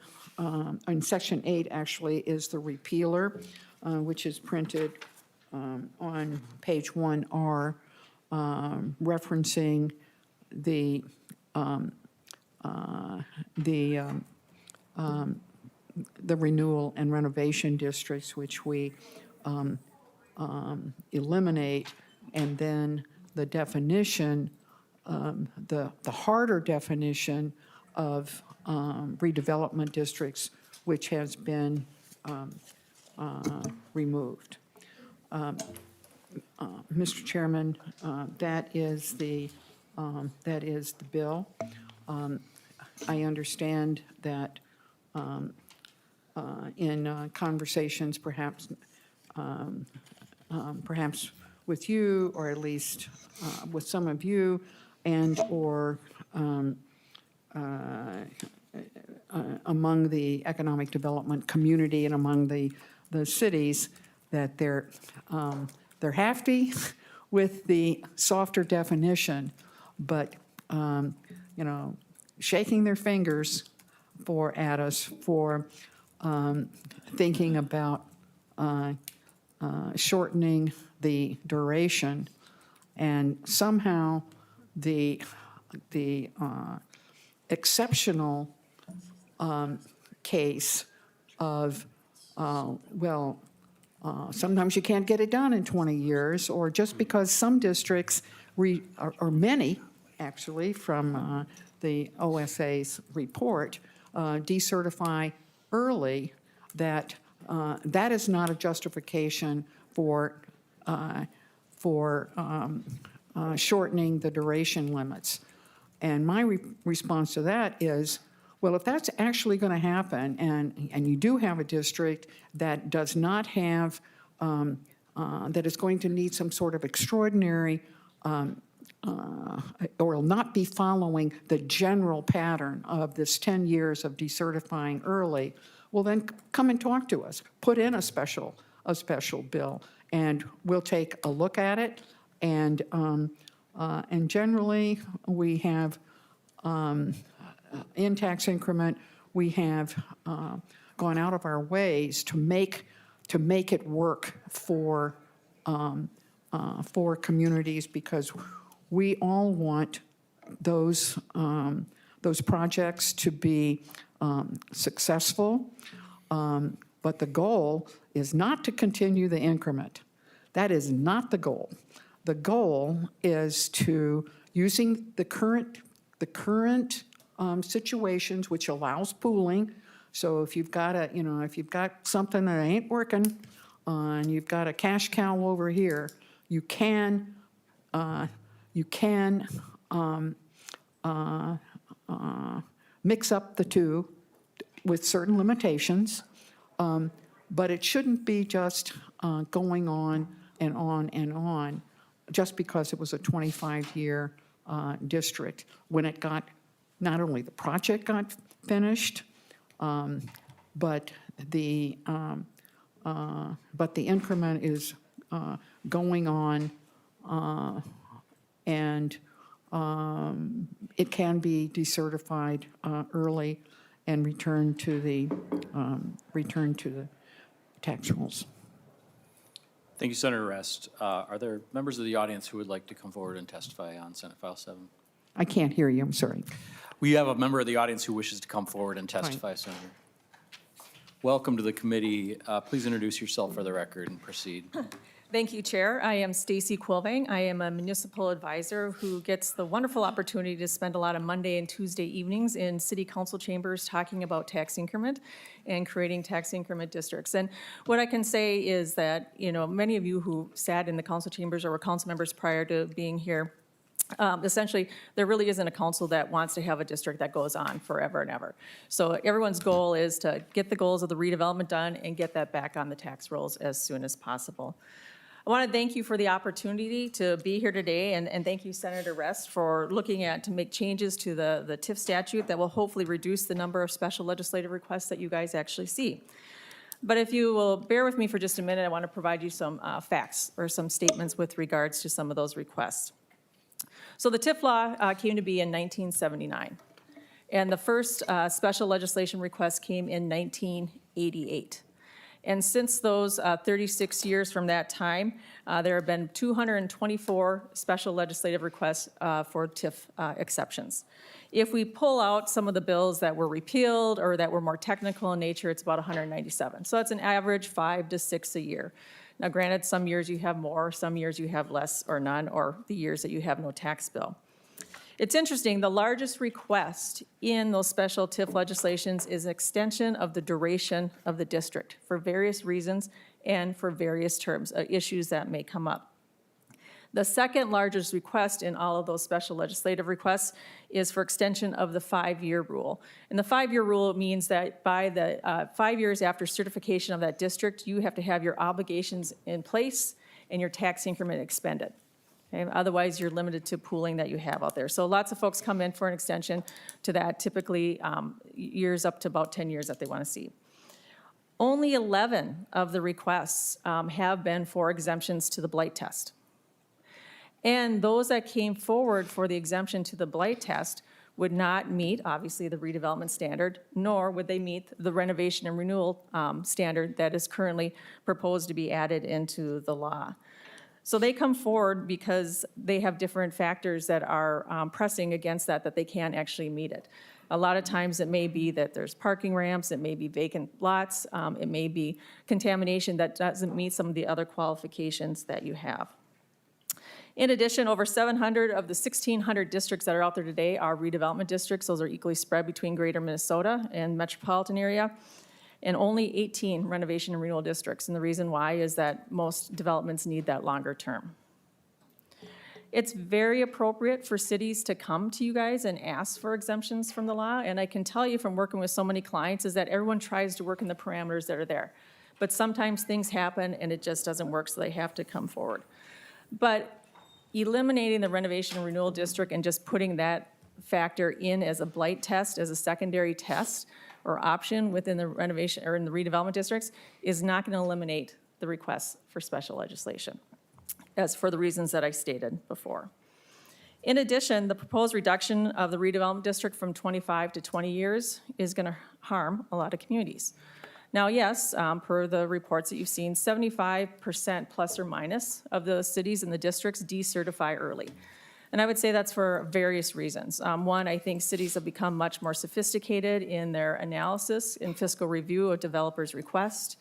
in section 8 actually is the repealer, which is printed on page 1R, referencing the renewal and renovation districts, which we eliminate, and then the definition, the harder definition of redevelopment districts, which has been removed. Mr. Chairman, that is the bill. I understand that in conversations, perhaps with you, or at least with some of you, and or among the economic development community and among the cities, that they're happy with the softer definition, but shaking their fingers at us for thinking about shortening the duration, and somehow the exceptional case of sometimes you can't get it done in 20 years, or just because some districts, or many actually from the OSA's report, decertify early, that is not a justification for shortening the duration limits. And my response to that is, Well, if that's actually going to happen, and you do have a district that does not have, that is going to need some sort of extraordinary, or will not be following the general pattern of this 10 years of decertifying early, well, then come and talk to us. Put in a special bill, and we'll take a look at it. And generally, we have, in tax increment, we have gone out of our ways to make it work for communities, because we all want those projects to be successful, but the goal is not to continue the increment. That is not the goal. The goal is to, using the current situations, which allows pooling. So if you've got if you've got something that ain't working, and you've got a cash cow over here, you can mix up the two with certain limitations, but it shouldn't be just going on and on and on just because it was a 25-year district. When it got, not only the project got finished, but the increment is going on, and it can be decertified early and returned to the tax rolls. Thank you, Senator Rest. Are there members of the audience who would like to come forward and testify on Senate File 7? I can't hear you, I'm sorry. We have a member of the audience who wishes to come forward and testify, Senator. Welcome to the committee. Please introduce yourself for the record and proceed. Thank you, Chair. I am Stacy Quilvang. I am a municipal advisor who gets the wonderful opportunity to spend a lot of Monday and Tuesday evenings in city council chambers talking about tax increment and creating tax increment districts. And what I can say is that, many of you who sat in the council chambers or were council members prior to being here, essentially, there really isn't a council that wants to have a district that goes on forever and ever. So everyone's goal is to get the goals of the redevelopment done and get that back on the tax rolls as soon as possible. I want to thank you for the opportunity to be here today, and thank you, Senator Rest, for looking to make changes to the TIF statute that will hopefully reduce the number of special legislative requests that you guys actually see. But if you will bear with me for just a minute, I want to provide you some facts or some statements with regards to some of those requests. So the TIF law came to be in 1979, and the first special legislation request came in 1988. And since those 36 years from that time, there have been 224 special legislative requests for TIF exceptions. If we pull out some of the bills that were repealed or that were more technical in nature, it's about 197. So that's an average 5 to 6 a year. Now, granted, some years you have more, some years you have less or none, or the years that you have no tax bill. It's interesting, the largest request in those special TIF legislations is extension of the duration of the district for various reasons and for various terms, issues that may come up. The second largest request in all of those special legislative requests is for extension of the 5-year rule. And the 5-year rule means that by the 5 years after certification of that district, you have to have your obligations in place and your tax increment expended. Okay? Otherwise, you're limited to pooling that you have out there. So lots of folks come in for an extension to that, typically years up to about 10 years that they want to see. Only 11 of the requests have been for exemptions to the blight test. And those that came forward for the exemption to the blight test would not meet, obviously, the redevelopment standard, nor would they meet the renovation and renewal standard that is currently proposed to be added into the law. So they come forward because they have different factors that are pressing against that they can't actually meet it. A lot of times it may be that there's parking ramps, it may be vacant lots, it may be contamination that doesn't meet some of the other qualifications that you have. In addition, over 700 of the 1,600 districts that are out there today are redevelopment districts. Those are equally spread between greater Minnesota and metropolitan area, and only 18 renovation and renewal districts. And the reason why is that most developments need that longer term. It's very appropriate for cities to come to you guys and ask for exemptions from the law. And I can tell you from working with so many clients is that everyone tries to work in the parameters that are there. But sometimes things happen and it just doesn't work, so they have to come forward. But eliminating the renovation and renewal district and just putting that factor in as a blight test, as a secondary test or option within the renovation or in the redevelopment districts is not going to eliminate the requests for special legislation, as for the reasons that I stated before. In addition, the proposed reduction of the redevelopment district from 25 to 20 years is going to harm a lot of communities. Now, yes, per the reports that you've seen, 75% plus or minus of the cities and the districts decertify early. And I would say that's for various reasons. One, I think cities have become much more sophisticated in their analysis and fiscal review of developers' requests.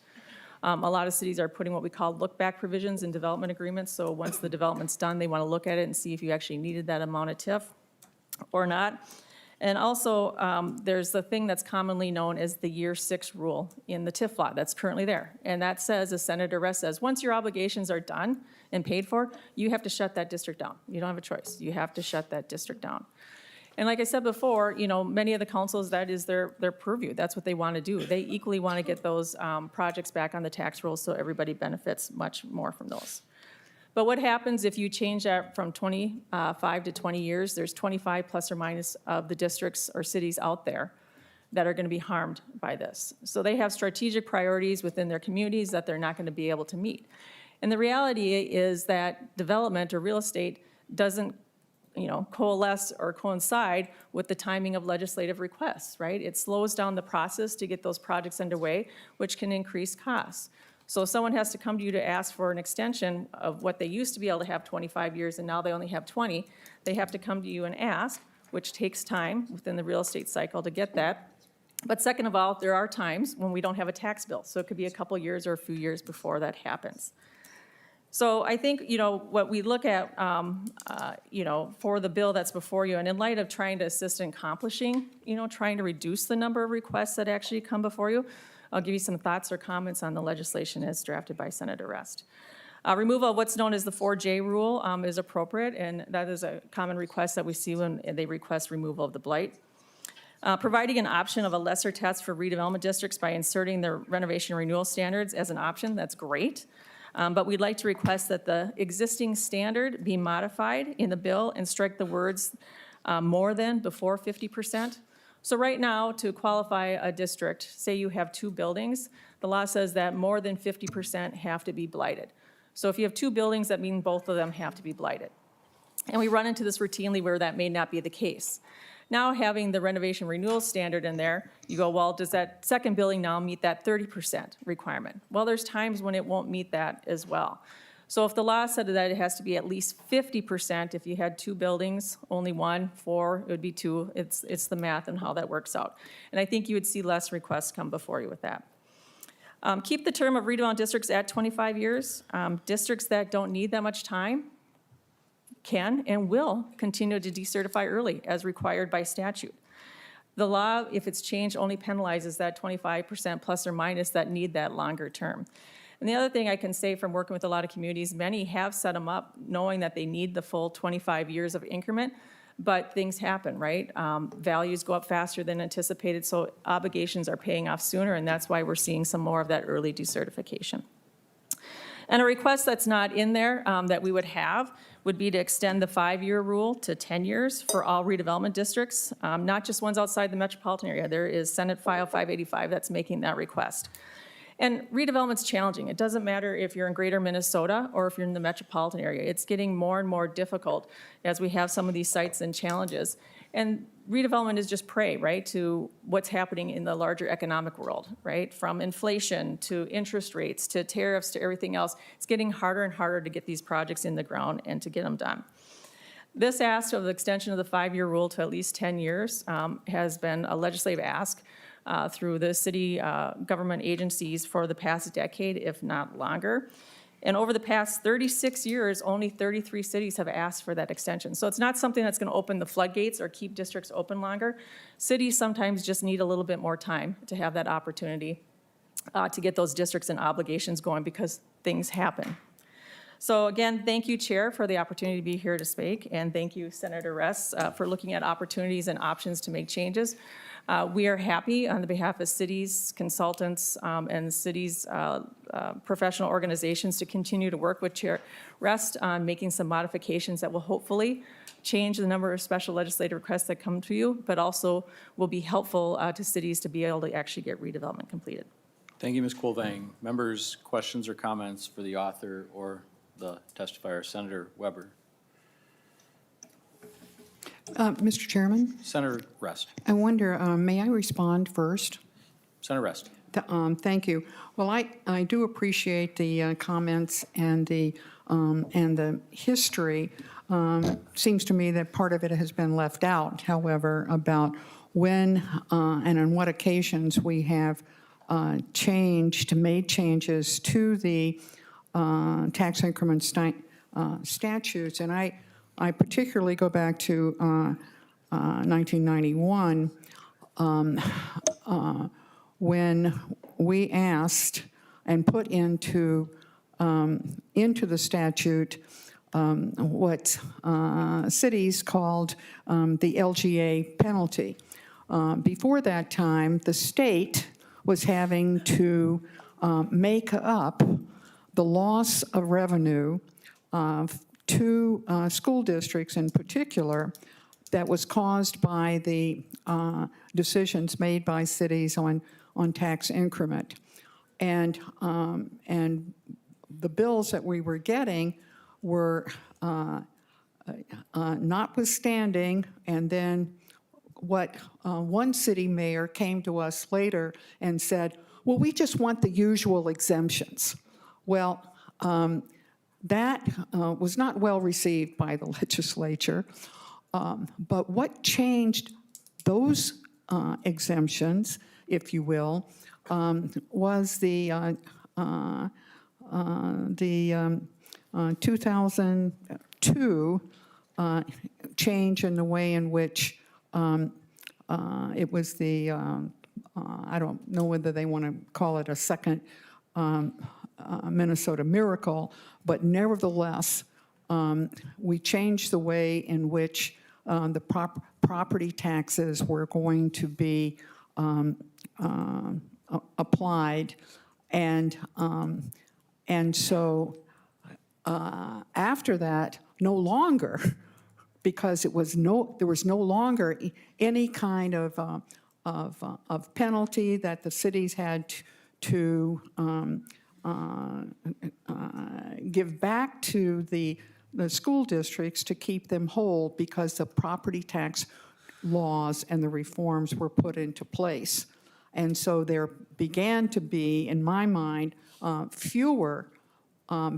A lot of cities are putting what we call look-back provisions in development agreements. So once the development's done, they want to look at it and see if you actually needed that amount of TIF or not. And also, there's the thing that's commonly known as the year 6 rule in the TIF law that's currently there. And that says, as Senator Rest says, once your obligations are done and paid for, you have to shut that district down. You don't have a choice. You have to shut that district down. And like I said before, you know, many of the councils, that is their purview. That's what they want to do. They equally want to get those projects back on the tax rolls so everybody benefits much more from those. But what happens if you change that from 25 to 20 years? There's 25 plus or minus of the districts or cities out there that are going to be harmed by this. So they have strategic priorities within their communities that they're not going to be able to meet. And the reality is that development or real estate doesn't, you know, coalesce or coincide with the timing of legislative requests, right? It slows down the process to get those projects underway, which can increase costs. So if someone has to come to you to ask for an extension of what they used to be able to have 25 years and now they only have 20, they have to come to you and ask, which takes time within the real estate cycle to get that. But second of all, there are times when we don't have a tax bill. So it could be a couple years or a few years before that happens. So I think, you know, what we look at, you know, for the bill that's before you, and in light of trying to assist in accomplishing, you know, trying to reduce the number of requests that actually come before you, I'll give you some thoughts or comments on the legislation as drafted by Senator Rest. Removal of what's known as the 4J rule is appropriate, and that is a common request that we see when they request removal of the blight. Providing an option of a lesser test for redevelopment districts by inserting the renovation renewal standards as an option, that's great. But we'd like to request that the existing standard be modified in the bill and strike the words more than before 50%. So right now, to qualify a district, say you have 2 buildings, the law says that more than 50% have to be blighted. So if you have 2 buildings, that means both of them have to be blighted. And we run into this routinely where that may not be the case. Now having the renovation renewal standard in there, you go, well, does that second building now meet that 30% requirement? Well, there's times when it won't meet that as well. So if the law said that it has to be at least 50%, if you had 2 buildings, only 1, 4, it would be 2. It's the math and how that works out. And I think you would see less requests come before you with that. Keep the term of redevelopment districts at 25 years. Districts that don't need that much time can and will continue to decertify early as required by statute. The law, if it's changed, only penalizes that 25% plus or minus that need that longer term. And the other thing I can say from working with a lot of communities, many have set them up knowing that they need the full 25 years of increment, but things happen, right? Values go up faster than anticipated, so obligations are paying off sooner, and that's why we're seeing some more of that early decertification. And a request that's not in there that we would have would be to extend the 5-year rule to 10 years for all redevelopment districts, not just ones outside the metropolitan area. There is Senate File 585 that's making that request. And redevelopment's challenging. It doesn't matter if you're in greater Minnesota or if you're in the metropolitan area. It's getting more and more difficult as we have some of these sites and challenges. And redevelopment is just prey, right, to what's happening in the larger economic world, right? From inflation to interest rates to tariffs to everything else. It's getting harder and harder to get these projects in the ground and to get them done. This ask of the extension of the 5-year rule to at least 10 years has been a legislative ask through the city government agencies for the past decade, if not longer. And over the past 36 years, only 33 cities have asked for that extension. So it's not something that's going to open the floodgates or keep districts open longer. Cities sometimes just need a little bit more time to have that opportunity to get those districts and obligations going because things happen. So again, thank you, Chair, for the opportunity to be here to speak, and thank you, Senator Rest, for looking at opportunities and options to make changes. We are happy on the behalf of cities, consultants, and cities' professional organizations to continue to work with Chair Rest on making some modifications that will hopefully change the number of special legislative requests that come to you, but also will be helpful to cities to be able to actually get redevelopment completed. Thank you, Ms. Coolvang. Members, questions or comments for the author or the testifier? Senator Weber. Mr. Chairman, Senator Rest. I wonder, may I respond first? Senator Rest. Thank you. Well, I do appreciate the comments and the history. Seems to me that part of it has been left out, however, about when and on what occasions we have made changes to the tax increment statutes. And I particularly go back to 1991, when we asked and put into the statute what cities called the LGA penalty. Before that time, the state was having to make up the loss of revenue to school districts in particular that was caused by the decisions made by cities on tax increment. And the bills that we were getting were notwithstanding, and then what one city mayor came to us later and said, well, we just want the usual exemptions. Well, that was not well received by the legislature. But what changed those exemptions, if you will, was the 2002 change in the way in which it was the, I don't know whether they want to call it a second Minnesota miracle, but nevertheless, we changed the way in which the property taxes were going to be applied. And so after that, no longer, because there was no longer any kind of penalty that the cities had to give back to the school districts to keep them whole, because the property tax laws and the reforms were put into place. And so there began to be, in my mind, fewer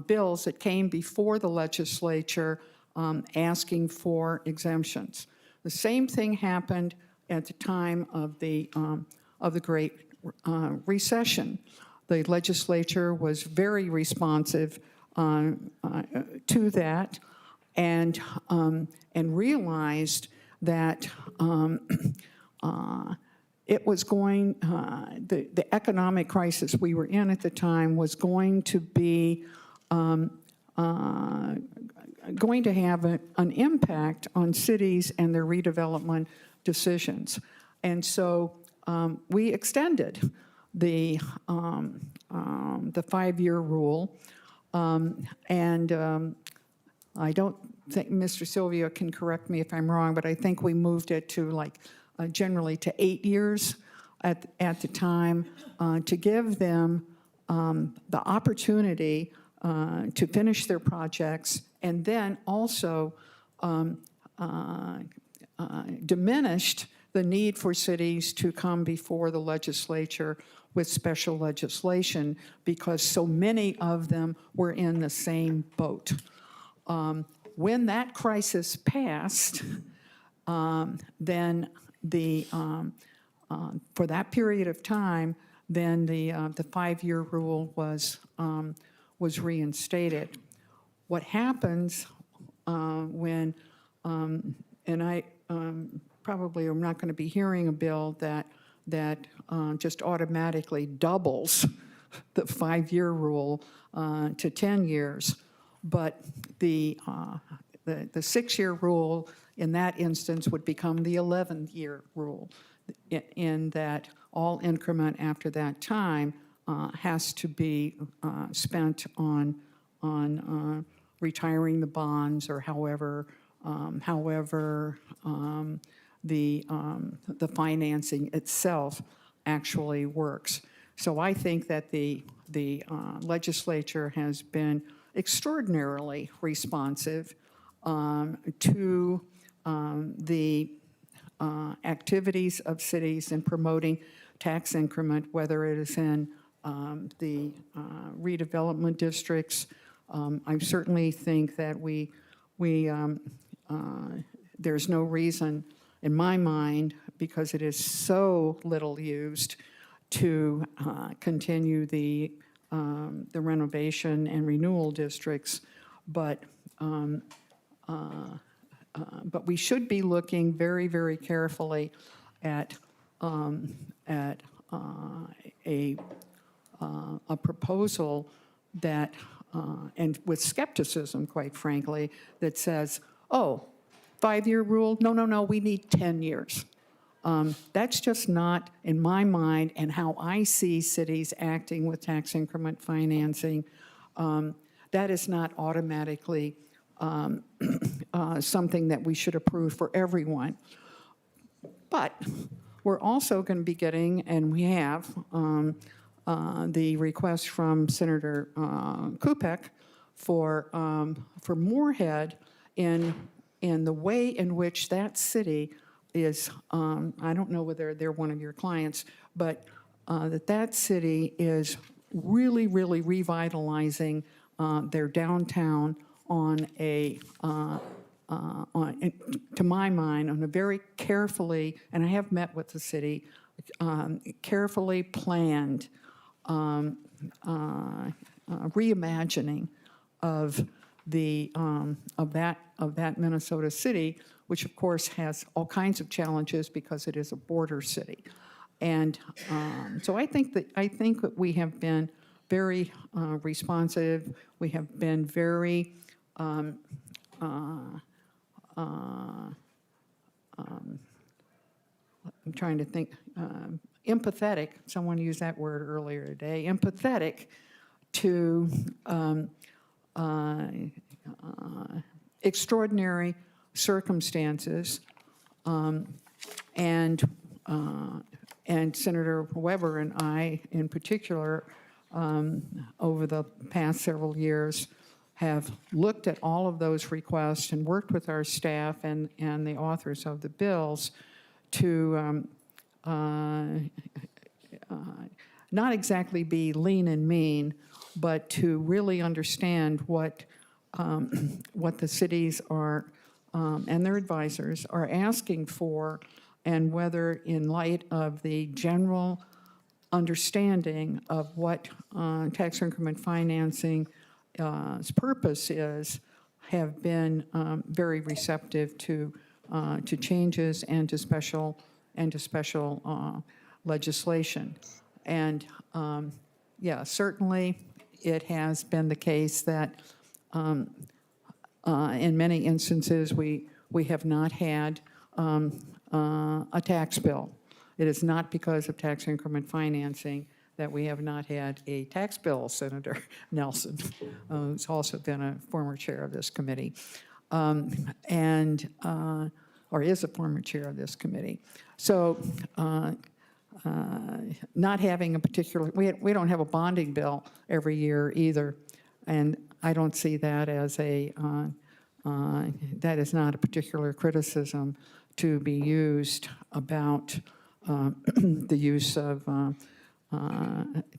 bills that came before the legislature asking for exemptions. The same thing happened at the time of the Great Recession. The legislature was very responsive to that, and realized that it was going, the economic crisis we were in at the time was going to be going to have an impact on cities and their redevelopment decisions. And so we extended the 5-year rule. I don't think Mr. Sylvia can correct me if I'm wrong, but I think we moved it to generally to 8 years at the time to give them the opportunity to finish their projects, and then also diminished the need for cities to come before the legislature with special legislation, because so many of them were in the same boat. When that crisis passed, then for that period of time, then the 5-year rule was reinstated. What happens when, and I probably am not going to be hearing a bill that just automatically doubles the 5-year rule to 10 years. But the 6-year rule in that instance would become the 11-year rule, in that all increment after that time has to be spent on retiring the bonds, or however the financing itself actually works. So I think that the legislature has been extraordinarily responsive to the activities of cities in promoting tax increment, whether it is in the redevelopment districts. I certainly think that there's no reason, in my mind, because it is so little used, to continue the renovation and renewal districts, but we should be looking very, very carefully at a proposal that, and with skepticism, quite frankly, that says, oh, 5-year rule? No, we need 10 years. That's just not, in my mind, and how I see cities acting with tax increment financing, that is not automatically something that we should approve for everyone. But we're also going to be getting, and we have, the request from Senator Kupek for Moorhead in the way in which that city is, I don't know whether they're one of your clients, but that city is really, really revitalizing their downtown on a, to my mind, on a very carefully, and I have met with the city, carefully planned reimagining of that Minnesota city, which of course has all kinds of challenges because it is a border city. And so I think that we have been very responsive. We have been very I'm trying to think, empathetic, someone used that word earlier today, empathetic to extraordinary circumstances, and Senator Weber and I, in particular, over the past several years, have looked at all of those requests and worked with our staff and the authors of the bills to not exactly be lean and mean, but to really understand what the cities are and their advisors are asking for, and whether, in light of the general understanding of what tax increment financing's purpose is, have been very receptive to changes and to special legislation. And yeah, certainly it has been the case that in many instances we have not had a tax bill. It is not because of tax increment financing that we have not had a tax bill, Senator Nelson, who's also been a former chair of this committee, or is a former chair of this committee. So not having a particular, we don't have a bonding bill every year either, and I don't see that as that is not a particular criticism to be used about the use of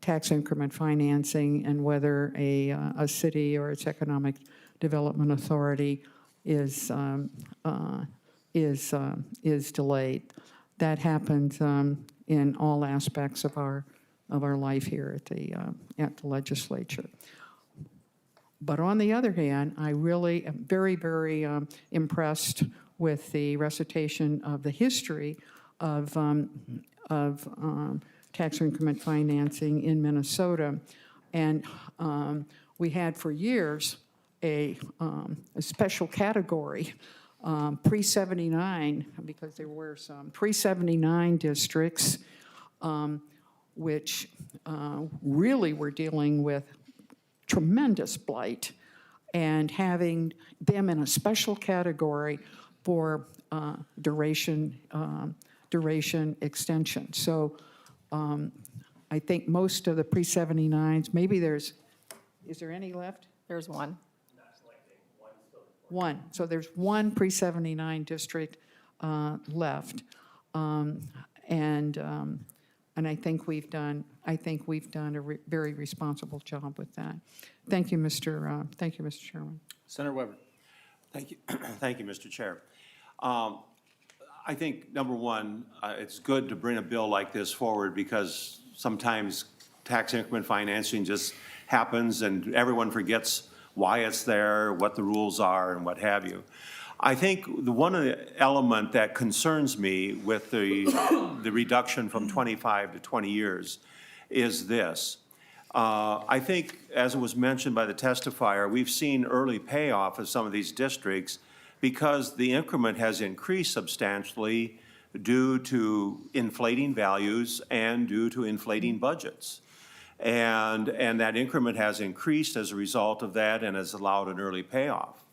tax increment financing, and whether a city or its economic development authority is delayed. That happens in all aspects of our life here at the legislature. But on the other hand, I really am very, very impressed with the recitation of the history of tax increment financing in Minnesota. And we had for years a special category, pre-79, because there were some pre-79 districts which really were dealing with tremendous blight, and having them in a special category for duration extension. So I think most of the pre-79s, maybe is there any left? There's one. One. So there's one pre-79 district left. And I think we've done a very responsible job with that. Thank you, Mr. Chairman. Senator Weber. Thank you, thank you, Mr. Chair. I think, number one, it's good to bring a bill like this forward because sometimes tax increment financing just happens and everyone forgets why it's there, what the rules are, and what have you. I think the one element that concerns me with the reduction from 25 to 20 years is this. I think, as it was mentioned by the testifier, we've seen early payoff of some of these districts because the increment has increased substantially due to inflating values and due to inflating budgets. And that increment has increased as a result of that and has allowed an early payoff.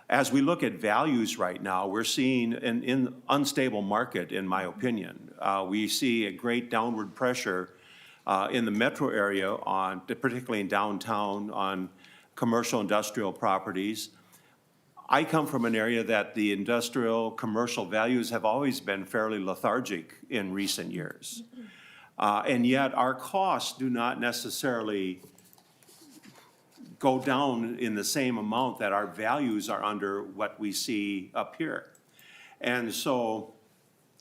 As we look at values right now, we're seeing an unstable market, in my opinion. We see a great downward pressure in the metro area, particularly in downtown, on commercial industrial properties. I come from an area that the industrial commercial values have always been fairly lethargic in recent years. And yet our costs do not necessarily go down in the same amount that our values are under what we see up here. And so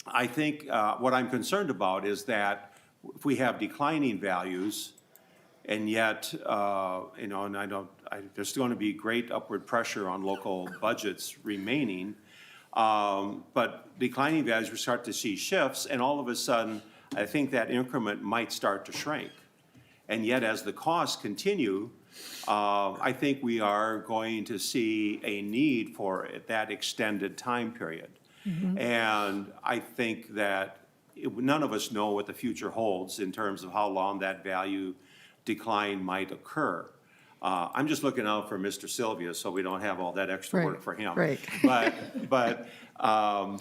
I think what I'm concerned about is that if we have declining values and yet, and there's going to be great upward pressure on local budgets remaining, but declining values, we start to see shifts, and all of a sudden, I think that increment might start to shrink. And yet, as the costs continue, I think we are going to see a need for that extended time period. And I think that none of us know what the future holds in terms of how long that value decline might occur. I'm just looking out for Mr. Sylvia so we don't have all that extra work for him. Right. But that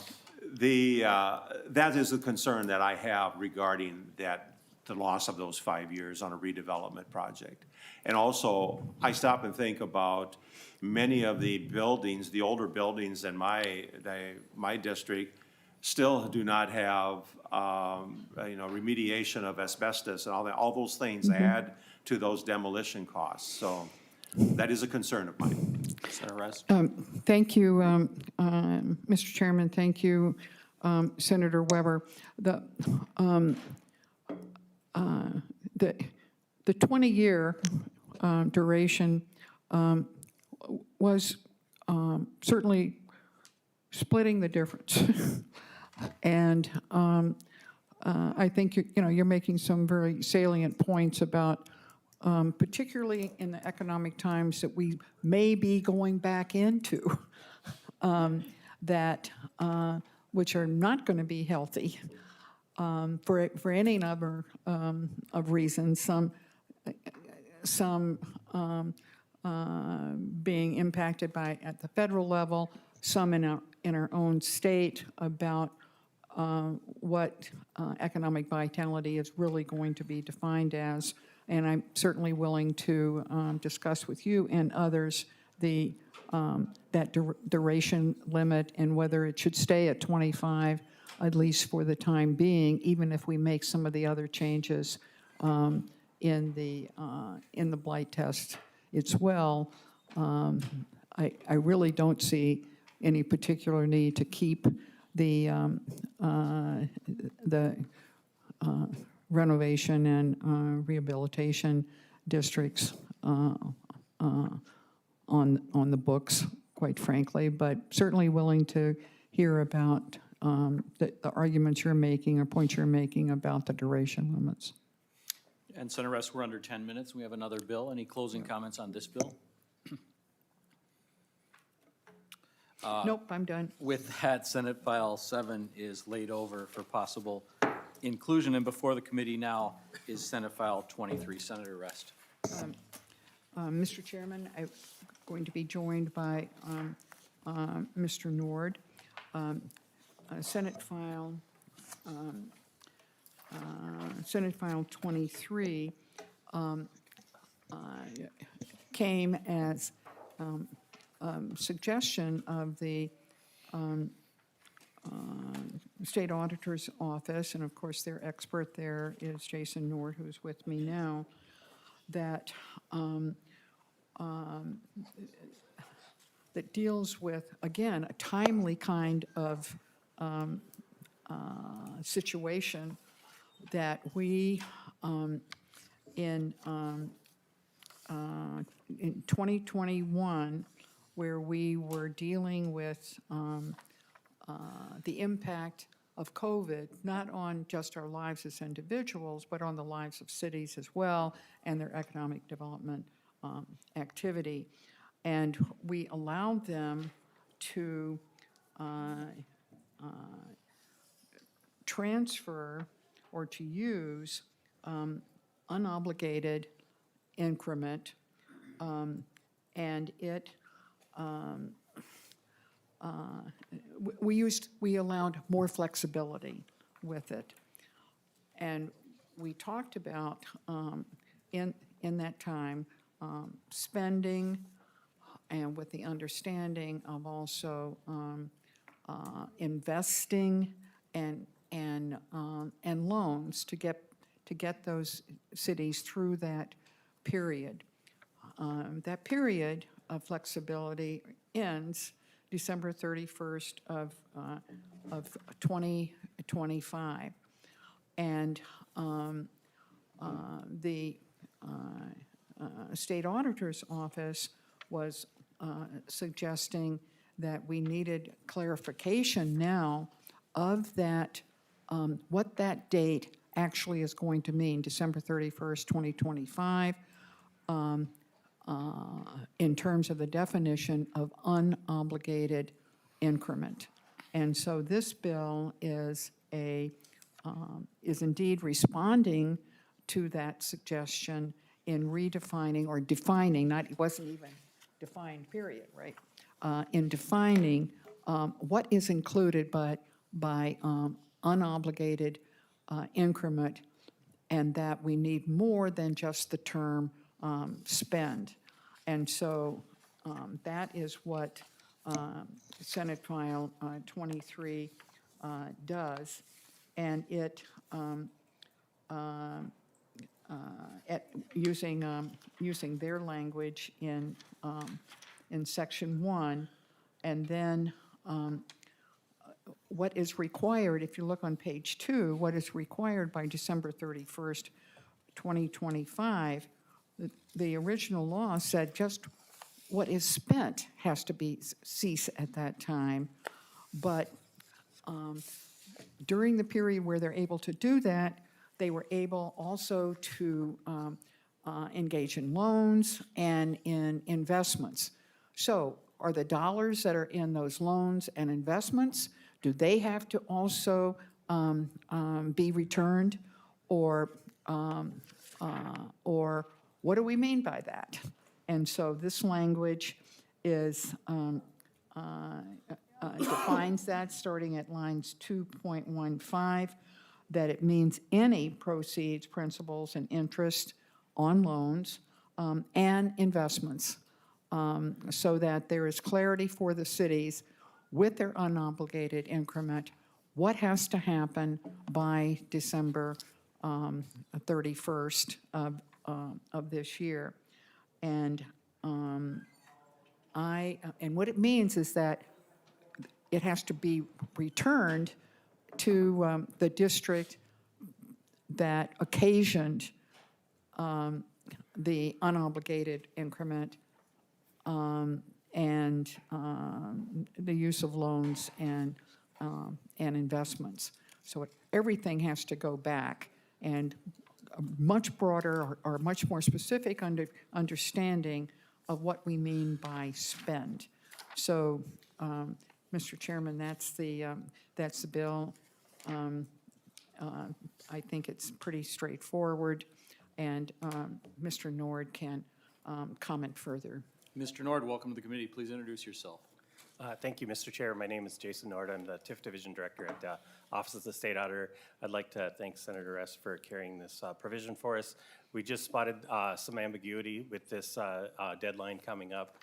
is a concern that I have regarding the loss of those 5 years on a redevelopment project. And also, I stop and think about many of the buildings, the older buildings in my district, still do not have remediation of asbestos and all those things add to those demolition costs. So that is a concern of mine. Senator Rest. Thank you, Mr. Chairman. Thank you, Senator Weber. The 20-year duration was certainly splitting the difference. And I think you're making some very salient points about, particularly in the economic times that we may be going back into, which are not going to be healthy for any number of reasons. Some being impacted at the federal level, some in our own state about what economic vitality is really going to be defined as. And I'm certainly willing to discuss with you and others that duration limit and whether it should stay at 25, at least for the time being, even if we make some of the other changes in the blight test as well. I really don't see any particular need to keep the renovation and rehabilitation districts on the books, quite frankly, but certainly willing to hear about the arguments you're making or points you're making about the duration limits. And Senator Rest, we're under 10 minutes. We have another bill. Any closing comments on this bill? Nope, I'm done. With that, Senate File 7 is laid over for possible inclusion, and before the committee now is Senate File 23, Senator Rest. Mr. Chairman, I'm going to be joined by Mr. Nord. Senate File 23 came as suggestion of the State Auditor's Office, and of course, their expert there is Jason Nord, who's with me now, that that deals with, again, a timely kind of situation that we, in 2021, where we were dealing with the impact of COVID, not on just our lives as individuals, but on the lives of cities as well and their economic development activity. And we allowed them to transfer or to use unobligated increment, and it we allowed more flexibility with it. And we talked about in that time spending, and with the understanding of also investing and loans to get those cities through that period. That period of flexibility ends December 31st of 2025, and the State Auditor's Office was suggesting that we needed clarification now of that, what that date actually is going to mean, December 31st, 2025, in terms of the definition of unobligated increment. And so this bill is indeed responding to that suggestion in redefining or defining, it wasn't even defined, period, right? In defining what is included by unobligated increment, and that we need more than just the term spend. And so that is what Senate File 23 does, and it using their language in Section 1, and then what is required, if you look on page 2, what is required by December 31st, 2025, the original law said just what is spent has to be cease at that time. But during the period where they're able to do that, they were able also to engage in loans and in investments. So are the dollars that are in those loans and investments, do they have to also be returned, or what do we mean by that? And so this language is defines that starting at lines 2.15, that it means any proceeds, principals, and interest on loans and investments, so that there is clarity for the cities with their unobligated increment, what has to happen by December 31st of this year. And and what it means is that it has to be returned to the district that occasioned the unobligated increment and the use of loans and investments. So everything has to go back, and a much broader or much more specific understanding of what we mean by spend. So Mr. Chairman, that's the bill. I think it's pretty straightforward, and Mr. Nord can comment further. Mr. Nord, welcome to the committee. Please introduce yourself. Thank you, Mr. Chair. My name is Jason Nord. I'm the TIF Division Director at the Office of the State Auditor. I'd like to thank Senator Rest for carrying this provision for us. We just spotted some ambiguity with this deadline coming up.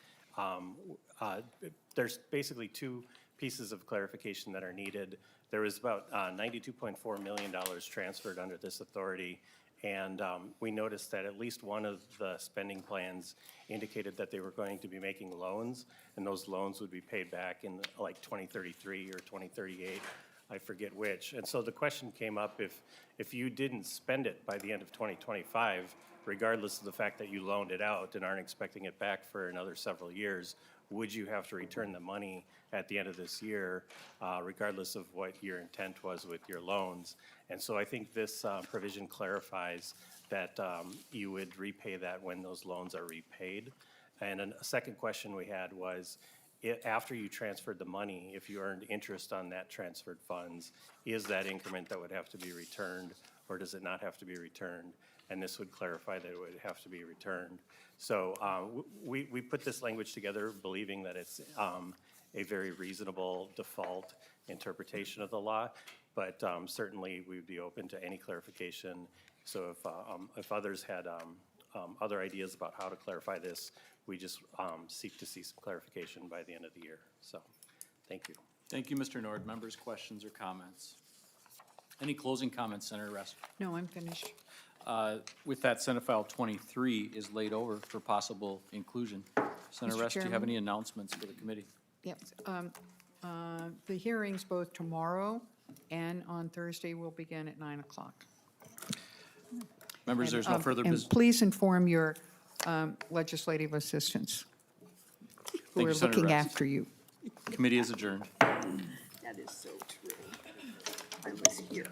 There's basically two pieces of clarification that are needed. There was about $92.4 million transferred under this authority, and we noticed that at least one of the spending plans indicated that they were going to be making loans, and those loans would be paid back in like 2033 or 2038, I forget which. And so the question came up, if you didn't spend it by the end of 2025, regardless of the fact that you loaned it out and aren't expecting it back for another several years, would you have to return the money at the end of this year, regardless of what your intent was with your loans? And so I think this provision clarifies that you would repay that when those loans are repaid. And a second question we had was, after you transferred the money, if you earned interest on that transferred funds, is that increment that would have to be returned, or does it not have to be returned? And this would clarify that it would have to be returned. So we put this language together believing that it's a very reasonable default interpretation of the law, but certainly we would be open to any clarification. So if others had other ideas about how to clarify this, we just seek to see some clarification by the end of the year. So thank you. Thank you, Mr. Nord. Members, questions or comments? Any closing comments, Senator Rest? No, I'm finished. With that, Senate File 23 is laid over for possible inclusion. Senator Mr. Rest, do you have Chairman? any announcements for the committee? Yes. The hearings both tomorrow and on Thursday will begin at 9 o'clock. Members, there's no further And business. please inform your legislative assistants who Thank are you, Senator looking Rest. after you. Committee is adjourned. That is so true. I was here.